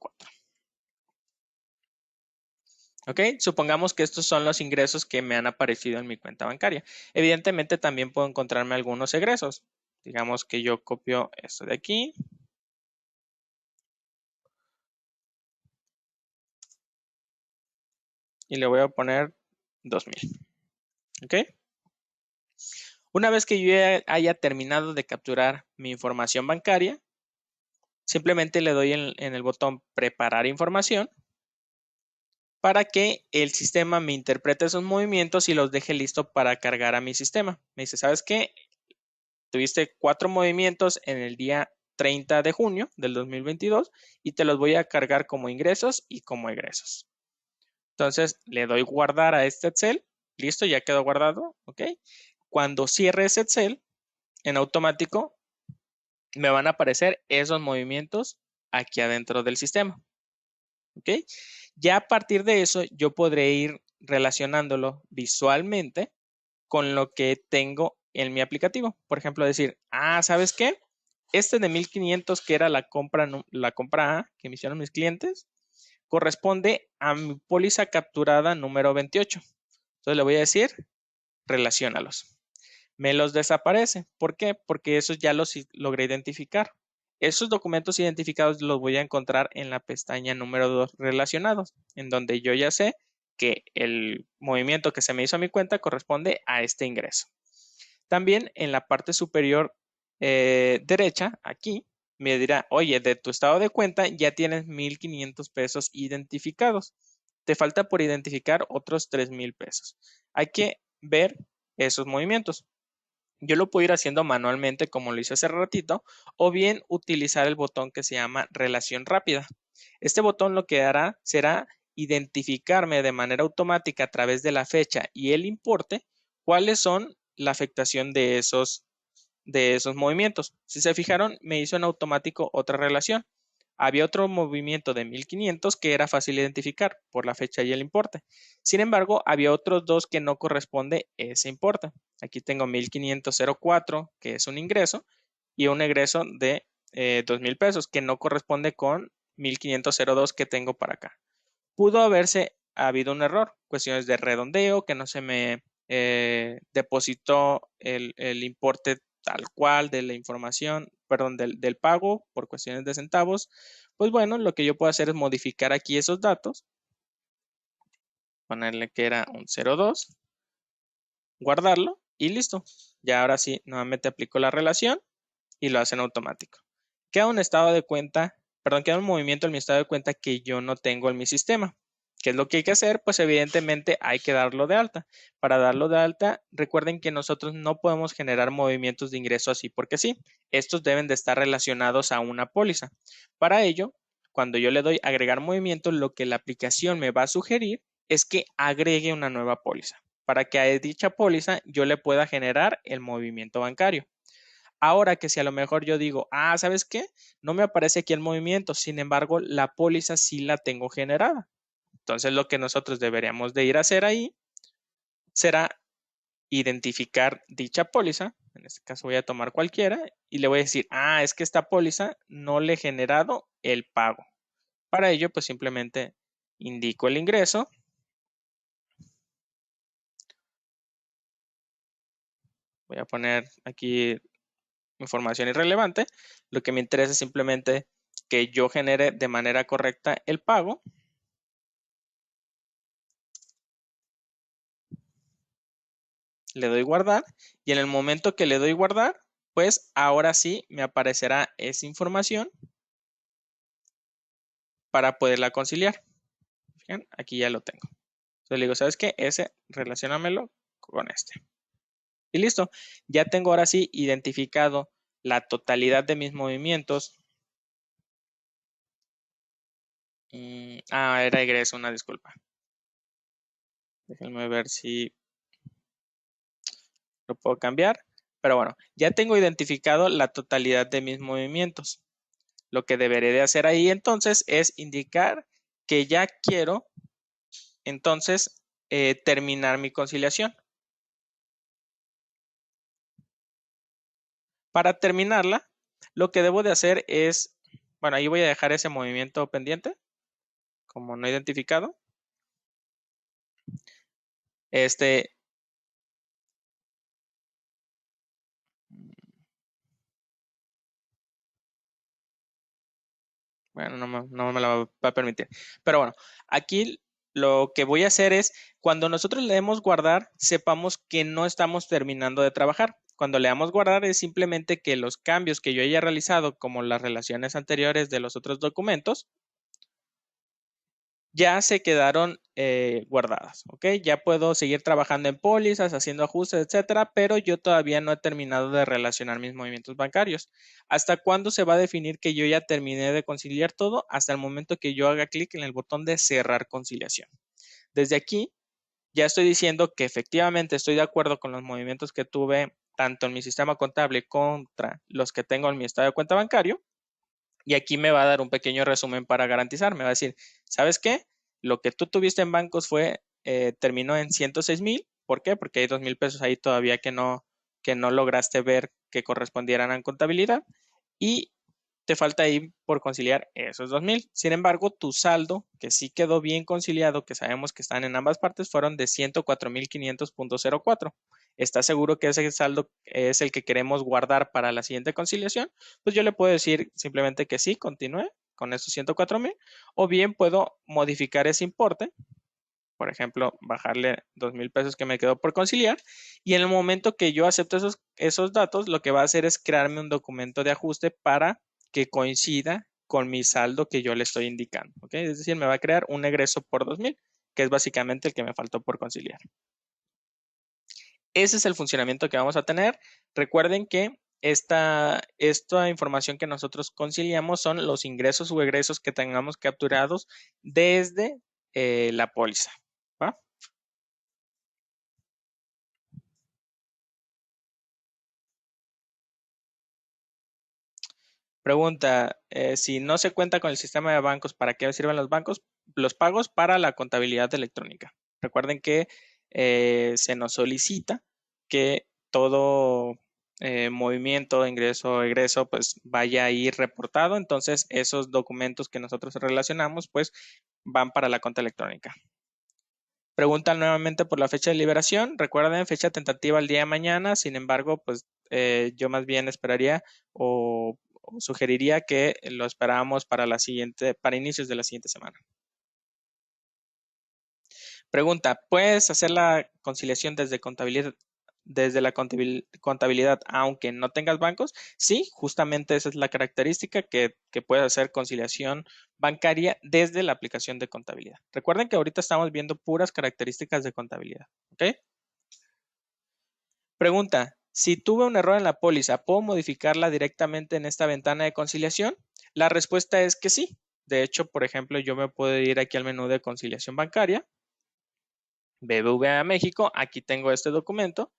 ¿Ok? Supongamos que estos son los ingresos que me han aparecido en mi cuenta bancaria. Evidentemente también puedo encontrarme algunos egresos. Digamos que yo copio esto de aquí. Y le voy a poner 2000. ¿Ok? Una vez que yo haya terminado de capturar mi información bancaria, simplemente le doy en el botón preparar información para que el sistema me interprete esos movimientos y los deje listo para cargar a mi sistema. Me dice, ¿sabes qué? Tuviste 4 movimientos en el día 30 de junio del 2022 y te los voy a cargar como ingresos y como egresos. Entonces le doy guardar a este Excel. Listo, ya quedó guardado. ¿Ok? Cuando cierre ese Excel, en automático me van a aparecer esos movimientos aquí adentro del sistema. ¿Ok? Ya a partir de eso, yo podré ir relacionándolo visualmente con lo que tengo en mi aplicativo. Por ejemplo, decir, ¿sabes qué? Este de 1500 que era la compra A que me hicieron mis clientes, corresponde a mi póliza capturada número 28. Entonces le voy a decir, relaciónalos. Me los desaparece. ¿Por qué? Porque esos ya los logré identificar. Esos documentos identificados los voy a encontrar en la pestaña número 2, relacionados, en donde yo ya sé que el movimiento que se me hizo a mi cuenta corresponde a este ingreso. También en la parte superior derecha, aquí, me dirá, oye, de tu estado de cuenta ya tienes 1500 pesos identificados. Te falta por identificar otros 3000 pesos. Hay que ver esos movimientos. Yo lo puedo ir haciendo manualmente como lo hice hace ratito o bien utilizar el botón que se llama relación rápida. Este botón lo que hará será identificarme de manera automática a través de la fecha y el importe cuáles son la afectación de esos movimientos. Si se fijaron, me hizo en automático otra relación. Había otro movimiento de 1500 que era fácil identificar por la fecha y el importe. Sin embargo, había otros dos que no corresponde ese importe. Aquí tengo 1500.04, que es un ingreso, y un egreso de 2000 pesos, que no corresponde con 1500.02 que tengo para acá. Pudo haberse habido un error, cuestiones de redondeo, que no se me depositó el importe tal cual de la información, perdón, del pago por cuestiones de centavos. Pues bueno, lo que yo puedo hacer es modificar aquí esos datos, ponerle que era un 02, guardarlo y listo. Ya ahora sí, nuevamente aplico la relación y lo hace en automático. Queda un estado de cuenta, perdón, queda un movimiento en mi estado de cuenta que yo no tengo en mi sistema. ¿Qué es lo que hay que hacer? Pues evidentemente hay que darlo de alta. Para darlo de alta, recuerden que nosotros no podemos generar movimientos de ingreso así porque sí. Estos deben de estar relacionados a una póliza. Para ello, cuando yo le doy agregar movimiento, lo que la aplicación me va a sugerir es que agregue una nueva póliza para que a dicha póliza yo le pueda generar el movimiento bancario. Ahora que si a lo mejor yo digo, ¿sabes qué? No me aparece aquí el movimiento, sin embargo, la póliza sí la tengo generada. Entonces, lo que nosotros deberíamos de ir a hacer ahí será identificar dicha póliza. En este caso voy a tomar cualquiera y le voy a decir, es que esta póliza no le he generado el pago. Para ello, pues simplemente indico el ingreso. Voy a poner aquí información irrelevante. Lo que me interesa es simplemente que yo genere de manera correcta el pago. Le doy guardar y en el momento que le doy guardar, pues ahora sí me aparecerá esa información para poderla conciliar. Fíjense, aquí ya lo tengo. Entonces le digo, ¿sabes qué? Ese relaciónamelo con este. Y listo. Ya tengo ahora sí identificado la totalidad de mis movimientos. Era egreso, una disculpa. Déjenme ver si lo puedo cambiar. Pero bueno, ya tengo identificado la totalidad de mis movimientos. Lo que deberé de hacer ahí entonces es indicar que ya quiero entonces terminar mi conciliación. Para terminarla, lo que debo de hacer es, bueno, ahí voy a dejar ese movimiento pendiente como no identificado. Bueno, no me la va a permitir. Pero bueno, aquí lo que voy a hacer es, cuando nosotros le demos guardar, sepamos que no estamos terminando de trabajar. Cuando le damos guardar es simplemente que los cambios que yo haya realizado, como las relaciones anteriores de los otros documentos, ya se quedaron guardadas, ¿ok? Ya puedo seguir trabajando en pólizas, haciendo ajustes, etcétera, pero yo todavía no he terminado de relacionar mis movimientos bancarios. ¿Hasta cuándo se va a definir que yo ya terminé de conciliar todo? Hasta el momento que yo haga clic en el botón de cerrar conciliación. Desde aquí ya estoy diciendo que efectivamente estoy de acuerdo con los movimientos que tuve tanto en mi sistema contable contra los que tengo en mi estado de cuenta bancario. Y aquí me va a dar un pequeño resumen para garantizar. Me va a decir, ¿sabes qué? Lo que tú tuviste en bancos terminó en 106,000. ¿Por qué? Porque hay 2,000 pesos ahí todavía que no lograste ver que correspondieran a contabilidad. Y te falta ahí por conciliar esos 2,000. Sin embargo, tu saldo, que sí quedó bien conciliado, que sabemos que están en ambas partes, fueron de 104,500.04. ¿Estás seguro que ese saldo es el que queremos guardar para la siguiente conciliación? Pues yo le puedo decir simplemente que sí, continúe con esos 104,000, o bien puedo modificar ese importe, por ejemplo, bajarle 2,000 pesos que me quedó por conciliar, y en el momento que yo acepto esos datos, lo que va a hacer es crearme un documento de ajuste para que coincida con mi saldo que yo le estoy indicando, ¿ok? Es decir, me va a crear un egreso por 2,000, que es básicamente el que me faltó por conciliar. Ese es el funcionamiento que vamos a tener. Recuerden que esta información que nosotros conciliamos son los ingresos o egresos que tengamos capturados desde la póliza, ¿va? Pregunta, si no se cuenta con el sistema de bancos, ¿para qué sirven los bancos? Los pagos para la contabilidad electrónica. Recuerden que se nos solicita que todo movimiento, ingreso, egreso, pues vaya ahí reportado. Entonces, esos documentos que nosotros relacionamos, pues van para la cuenta electrónica. Preguntan nuevamente por la fecha de liberación. Recuerden, fecha tentativa el día de mañana. Sin embargo, pues yo más bien esperaría o sugeriría que lo esperáramos para inicios de la siguiente semana. Pregunta, ¿puedes hacer la conciliación desde la contabilidad aunque no tengas bancos? Sí, justamente esa es la característica que puedes hacer conciliación bancaria desde la aplicación de contabilidad. Recuerden que ahorita estamos viendo puras características de contabilidad, ¿ok? Pregunta, si tuve un error en la póliza, ¿puedo modificarla directamente en esta ventana de conciliación? La respuesta es que sí. De hecho, por ejemplo, yo me puedo ir aquí al menú de conciliación bancaria, BBVA México, aquí tengo este documento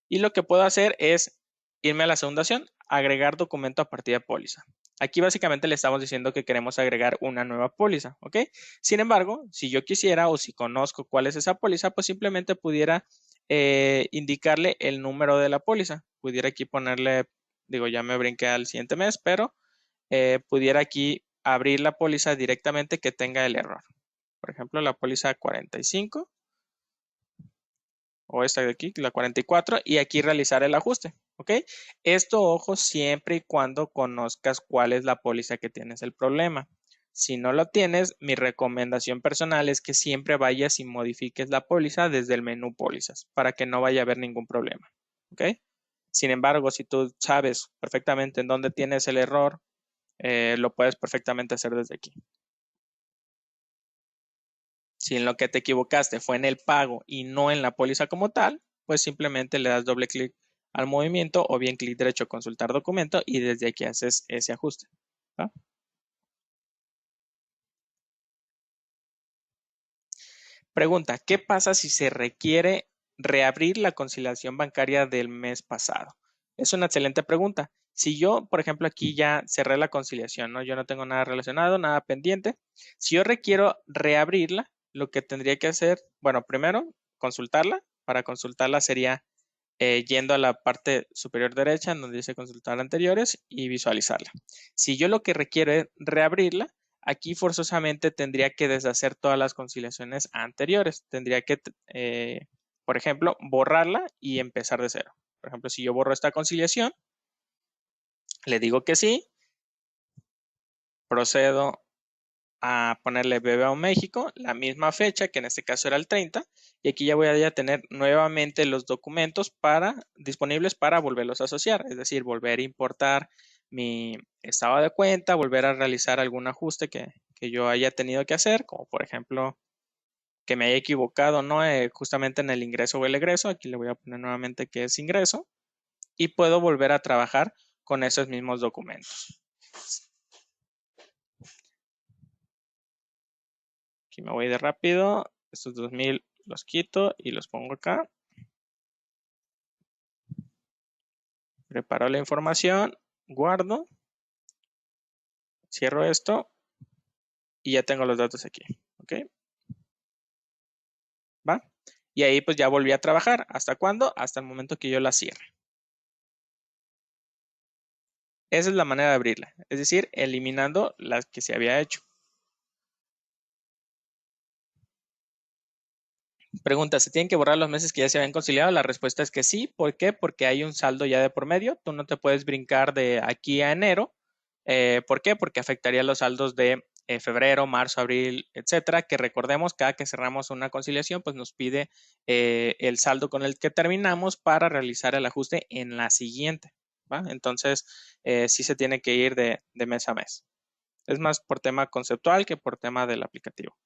y lo que puedo hacer es irme a la segunda opción, agregar documento a partida de póliza. Aquí básicamente le estamos diciendo que queremos agregar una nueva póliza, ¿ok? Sin embargo, si yo quisiera o si conozco cuál es esa póliza, pues simplemente pudiera indicarle el número de la póliza. Pudiera aquí ponerle, digo, ya me brinqué al siguiente mes, pero pudiera aquí abrir la póliza directamente que tenga el error. Por ejemplo, la póliza 45 o esta de aquí, la 44, y aquí realizar el ajuste, ¿ok? Esto, ojo, siempre y cuando conozcas cuál es la póliza que tienes el problema. Si no lo tienes, mi recomendación personal es que siempre vayas y modifiques la póliza desde el menú pólizas para que no vaya a haber ningún problema, ¿ok? Sin embargo, si tú sabes perfectamente en dónde tienes el error, lo puedes perfectamente hacer desde aquí. Si en lo que te equivocaste fue en el pago y no en la póliza como tal, pues simplemente le das doble clic al movimiento o bien clic derecho consultar documento y desde aquí haces ese ajuste. ¿Va? Pregunta, ¿qué pasa si se requiere reabrir la conciliación bancaria del mes pasado? Es una excelente pregunta. Si yo, por ejemplo, aquí ya cerré la conciliación, ¿no? Yo no tengo nada relacionado, nada pendiente. Si yo requiero reabrirla, lo que tendría que hacer, bueno, primero, consultarla. Para consultarla sería yendo a la parte superior derecha, en donde dice consultar anteriores y visualizarla. Si yo lo que requiero es reabrirla, aquí forzosamente tendría que deshacer todas las conciliaciones anteriores. Tendría que, por ejemplo, borrarla y empezar de cero. Por ejemplo, si yo borro esta conciliación, le digo que sí, procedo a ponerle BBVA México, la misma fecha, que en este caso era el 30, y aquí ya voy a tener nuevamente los documentos disponibles para volverlos a asociar, es decir, volver a importar mi estado de cuenta, volver a realizar algún ajuste que yo haya tenido que hacer, como por ejemplo que me haya equivocado, ¿no? Justamente en el ingreso o el egreso, aquí le voy a poner nuevamente que es ingreso, y puedo volver a trabajar con esos mismos documentos. Aquí me voy de rápido. Estos 2000 los quito y los pongo acá. Preparo la información, guardo, cierro esto y ya tengo los datos aquí. ¿Ok? ¿Va? Y ahí pues ya volví a trabajar. ¿Hasta cuándo? Hasta el momento que yo la cierre. Esa es la manera de abrirla. Es decir, eliminando las que se había hecho. Pregunta, ¿se tienen que borrar los meses que ya se habían conciliado? La respuesta es que sí. ¿Por qué? Porque hay un saldo ya de por medio. Tú no te puedes brincar de aquí a enero. ¿Por qué? Porque afectaría los saldos de febrero, marzo, abril, etcétera, que recordemos, cada que cerramos una conciliación, pues nos pide el saldo con el que terminamos para realizar el ajuste en la siguiente, ¿va? Entonces, sí se tiene que ir de mes a mes. Es más por tema conceptual que por tema del aplicativo.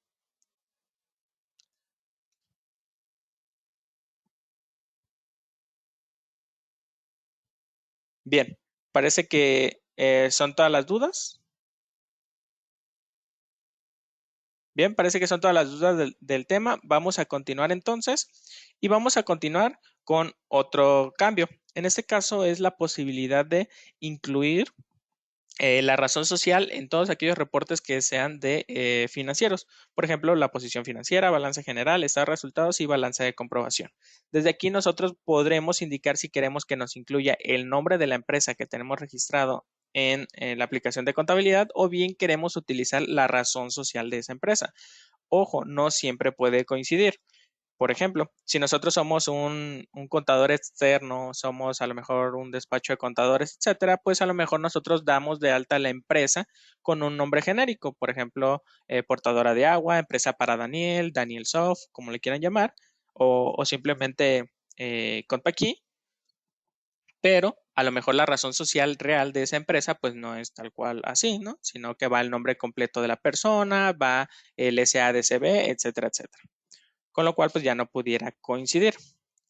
Bien, parece que son todas las dudas. Bien, parece que son todas las dudas del tema. Vamos a continuar entonces y vamos a continuar con otro cambio. En este caso es la posibilidad de incluir la razón social en todos aquellos reportes que sean de financieros. Por ejemplo, la posición financiera, balance general, estado de resultados y balance de comprobación. Desde aquí nosotros podremos indicar si queremos que nos incluya el nombre de la empresa que tenemos registrado en la aplicación de contabilidad o bien queremos utilizar la razón social de esa empresa. Ojo, no siempre puede coincidir. Por ejemplo, si nosotros somos un contador externo, somos a lo mejor un despacho de contadores, etcétera, pues a lo mejor nosotros damos de alta la empresa con un nombre genérico, por ejemplo, portadora de agua, empresa para Daniel, Daniel Soft, como le quieran llamar, o simplemente Compaqui, pero a lo mejor la razón social real de esa empresa pues no es tal cual así, ¿no? Sino que va el nombre completo de la persona, va el SADCB, etcétera, etcétera. Con lo cual pues ya no pudiera coincidir.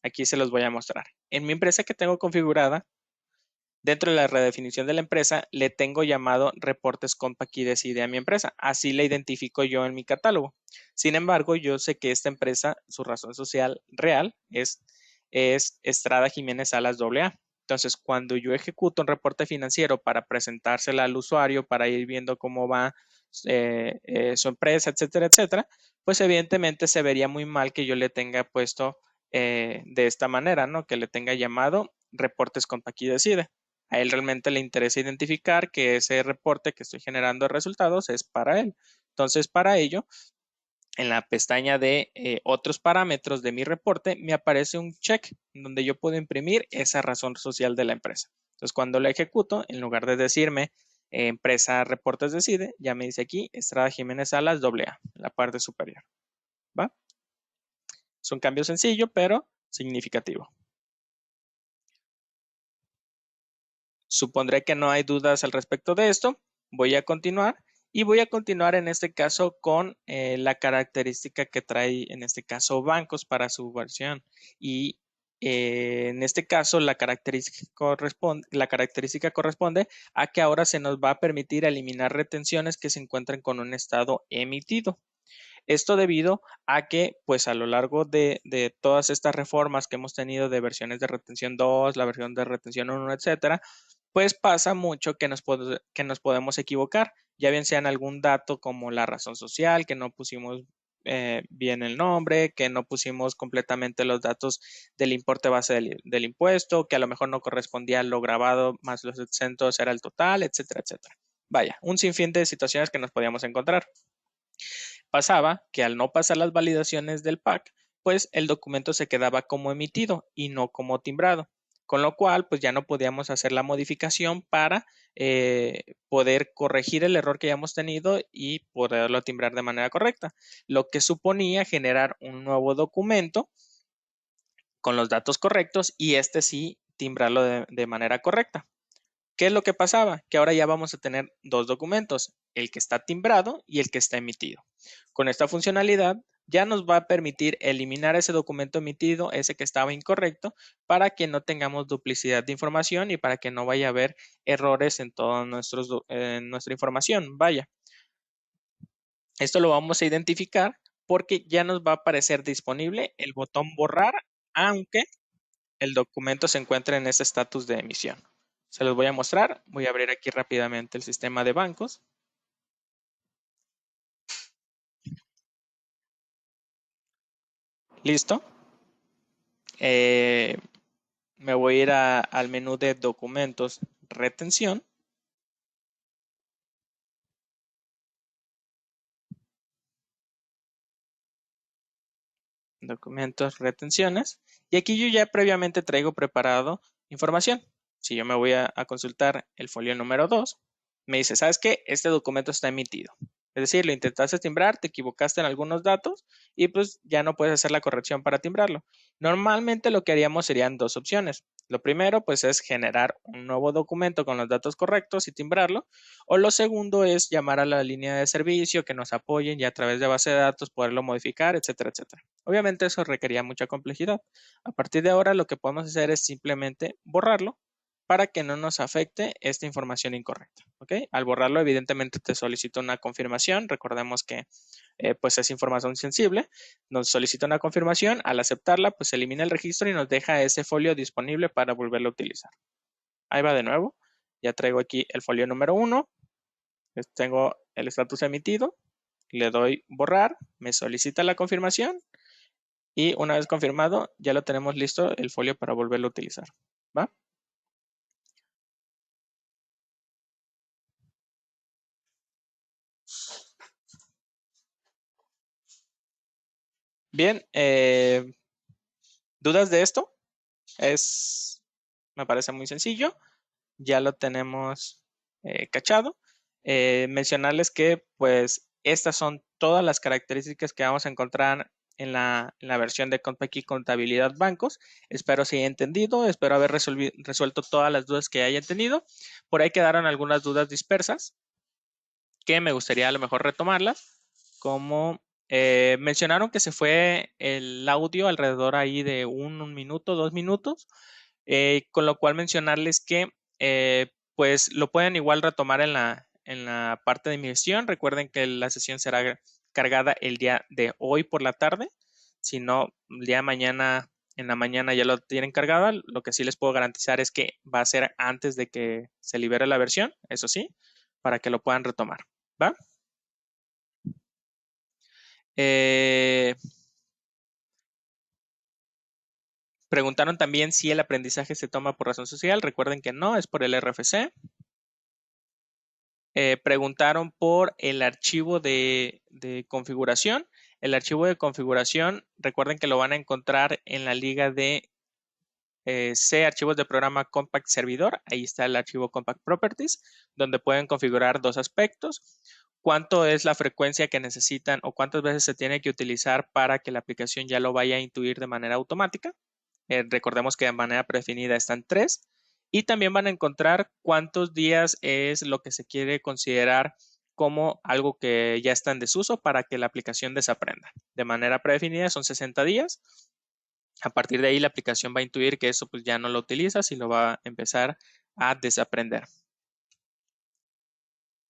Aquí se los voy a mostrar. En mi empresa que tengo configurada, dentro de la redefinición de la empresa, le tengo llamado reportes Compaqui Decide a mi empresa. Así la identifico yo en mi catálogo. Sin embargo, yo sé que esta empresa, su razón social real es Estrada Jiménez Salas AA. Entonces, cuando yo ejecuto un reporte financiero para presentársela al usuario, para ir viendo cómo va su empresa, etcétera, etcétera, pues evidentemente se vería muy mal que yo le tenga puesto de esta manera, ¿no? Que le tenga llamado reportes Compaqui Decide. A él realmente le interesa identificar que ese reporte que estoy generando de resultados es para él. Entonces, para ello, en la pestaña de otros parámetros de mi reporte, me aparece un check donde yo puedo imprimir esa razón social de la empresa. Entonces, cuando lo ejecuto, en lugar de decirme empresa reportes decide, ya me dice aquí Estrada Jiménez Salas AA, en la parte superior. ¿Va? Es un cambio sencillo, pero significativo. Supondré que no hay dudas al respecto de esto. Voy a continuar y voy a continuar en este caso con la característica que trae en este caso bancos para su versión y En este caso, la característica corresponde a que ahora se nos va a permitir eliminar retenciones que se encuentran con un estado emitido. Esto debido a que, pues a lo largo de todas estas reformas que hemos tenido de versiones de retención 2, la versión de retención 1, etcétera, pues pasa mucho que que nos podemos equivocar, ya bien sea en algún dato como la razón social, que no pusimos bien el nombre, que no pusimos completamente los datos del importe base del impuesto, que a lo mejor no correspondía a lo grabado más los exentos era el total, etcétera, etcétera. Vaya, un sinfín de situaciones que nos podíamos encontrar. Pasaba que al no pasar las validaciones del PAC, pues el documento se quedaba como emitido y no como timbrado, con lo cual pues ya no podíamos hacer la modificación para poder corregir el error que hayamos tenido y poderlo timbrar de manera correcta, lo que suponía generar un nuevo documento con los datos correctos y este sí timbrarlo de manera correcta. ¿Qué es lo que pasaba? Que ahora ya vamos a tener dos documentos, el que está timbrado y el que está emitido. Con esta funcionalidad ya nos va a permitir eliminar ese documento emitido, ese que estaba incorrecto, para que no tengamos duplicidad de información y para que no vaya a haber errores en toda nuestra información. Vaya, esto lo vamos a identificar porque ya nos va a aparecer disponible el botón borrar, aunque el documento se encuentra en ese estatus de emisión. Se los voy a mostrar. Voy a abrir aquí rápidamente el sistema de bancos. Listo. Me voy a ir al menú de documentos, retención. Documentos, retenciones. Y aquí yo ya previamente traigo preparado información. Si yo me voy a consultar el folio número 2, me dice, ¿sabes qué? Este documento está emitido. Es decir, lo intentaste timbrar, te equivocaste en algunos datos y pues ya no puedes hacer la corrección para timbrarlo. Normalmente lo que haríamos serían dos opciones. Lo primero pues es generar un nuevo documento con los datos correctos y timbrarlo. O lo segundo es llamar a la línea de servicio que nos apoyen y a través de base de datos poderlo modificar, etcétera, etcétera. Obviamente eso requería mucha complejidad. A partir de ahora lo que podemos hacer es simplemente borrarlo para que no nos afecte esta información incorrecta. ¿Ok? Al borrarlo, evidentemente te solicito una confirmación. Recordemos que pues es información sensible. Nos solicita una confirmación. Al aceptarla, pues se elimina el registro y nos deja ese folio disponible para volverlo a utilizar. Ahí va de nuevo. Ya traigo aquí el folio número 1. Tengo el estatus emitido. Le doy borrar. Me solicita la confirmación. Y una vez confirmado, ya lo tenemos listo el folio para volverlo a utilizar. ¿Va? Bien, ¿dudas de esto? Me parece muy sencillo. Ya lo tenemos cachado. Mencionarles que pues estas son todas las características que vamos a encontrar en la versión de Compact y Contabilidad Bancos. Espero se haya entendido, espero haber resuelto todas las dudas que hayan tenido. Por ahí quedaron algunas dudas dispersas que me gustaría a lo mejor retomarlas, como mencionaron que se fue el audio alrededor ahí de un minuto, 2 minutos, con lo cual mencionarles que pues lo pueden igual retomar en la parte de mi gestión. Recuerden que la sesión será cargada el día de hoy por la tarde, si no, el día de mañana, en la mañana ya lo tienen cargada. Lo que sí les puedo garantizar es que va a ser antes de que se libere la versión, eso sí, para que lo puedan retomar. ¿Va? Eh, Preguntaron también si el aprendizaje se toma por razón social. Recuerden que no, es por el RFC. Preguntaron por el archivo de configuración. El archivo de configuración, recuerden que lo van a encontrar en la liga de C, archivos de programa Compact Servidor. Ahí está el archivo Compact Properties, donde pueden configurar dos aspectos. Cuánto es la frecuencia que necesitan o cuántas veces se tiene que utilizar para que la aplicación ya lo vaya a intuir de manera automática. Recordemos que de manera predefinida están 3. Y también van a encontrar cuántos días es lo que se quiere considerar como algo que ya está en desuso para que la aplicación desaprenda. De manera predefinida son 60 días. A partir de ahí la aplicación va a intuir que eso pues ya no lo utilizas y lo va a empezar a desaprender.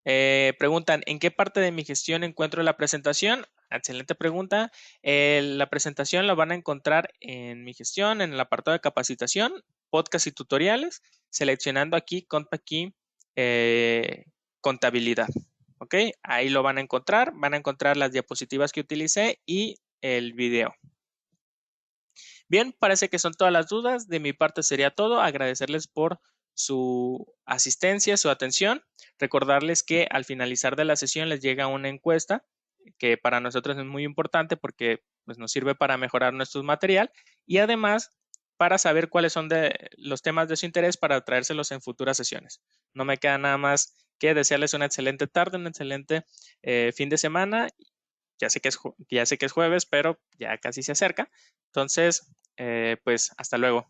Preguntan, ¿en qué parte de mi gestión encuentro la presentación? Excelente pregunta. La presentación la van a encontrar en mi gestión, en el apartado de capacitación, podcast y tutoriales, seleccionando aquí, contabilidad. ¿Ok? Ahí lo van a encontrar las diapositivas que utilicé y el video. Bien, parece que son todas las dudas. De mi parte sería todo. Agradecerles por su asistencia, su atención. Recordarles que al finalizar de la sesión les llega una encuesta que para nosotros es muy importante porque pues, nos sirve para mejorar nuestro material y además para saber cuáles son los temas de su interés para traérselos en futuras sesiones. No me queda nada más que desearles una excelente tarde, un excelente fin de semana. Ya sé que es jueves, pero ya casi se acerca. Entonces, pues hasta luego.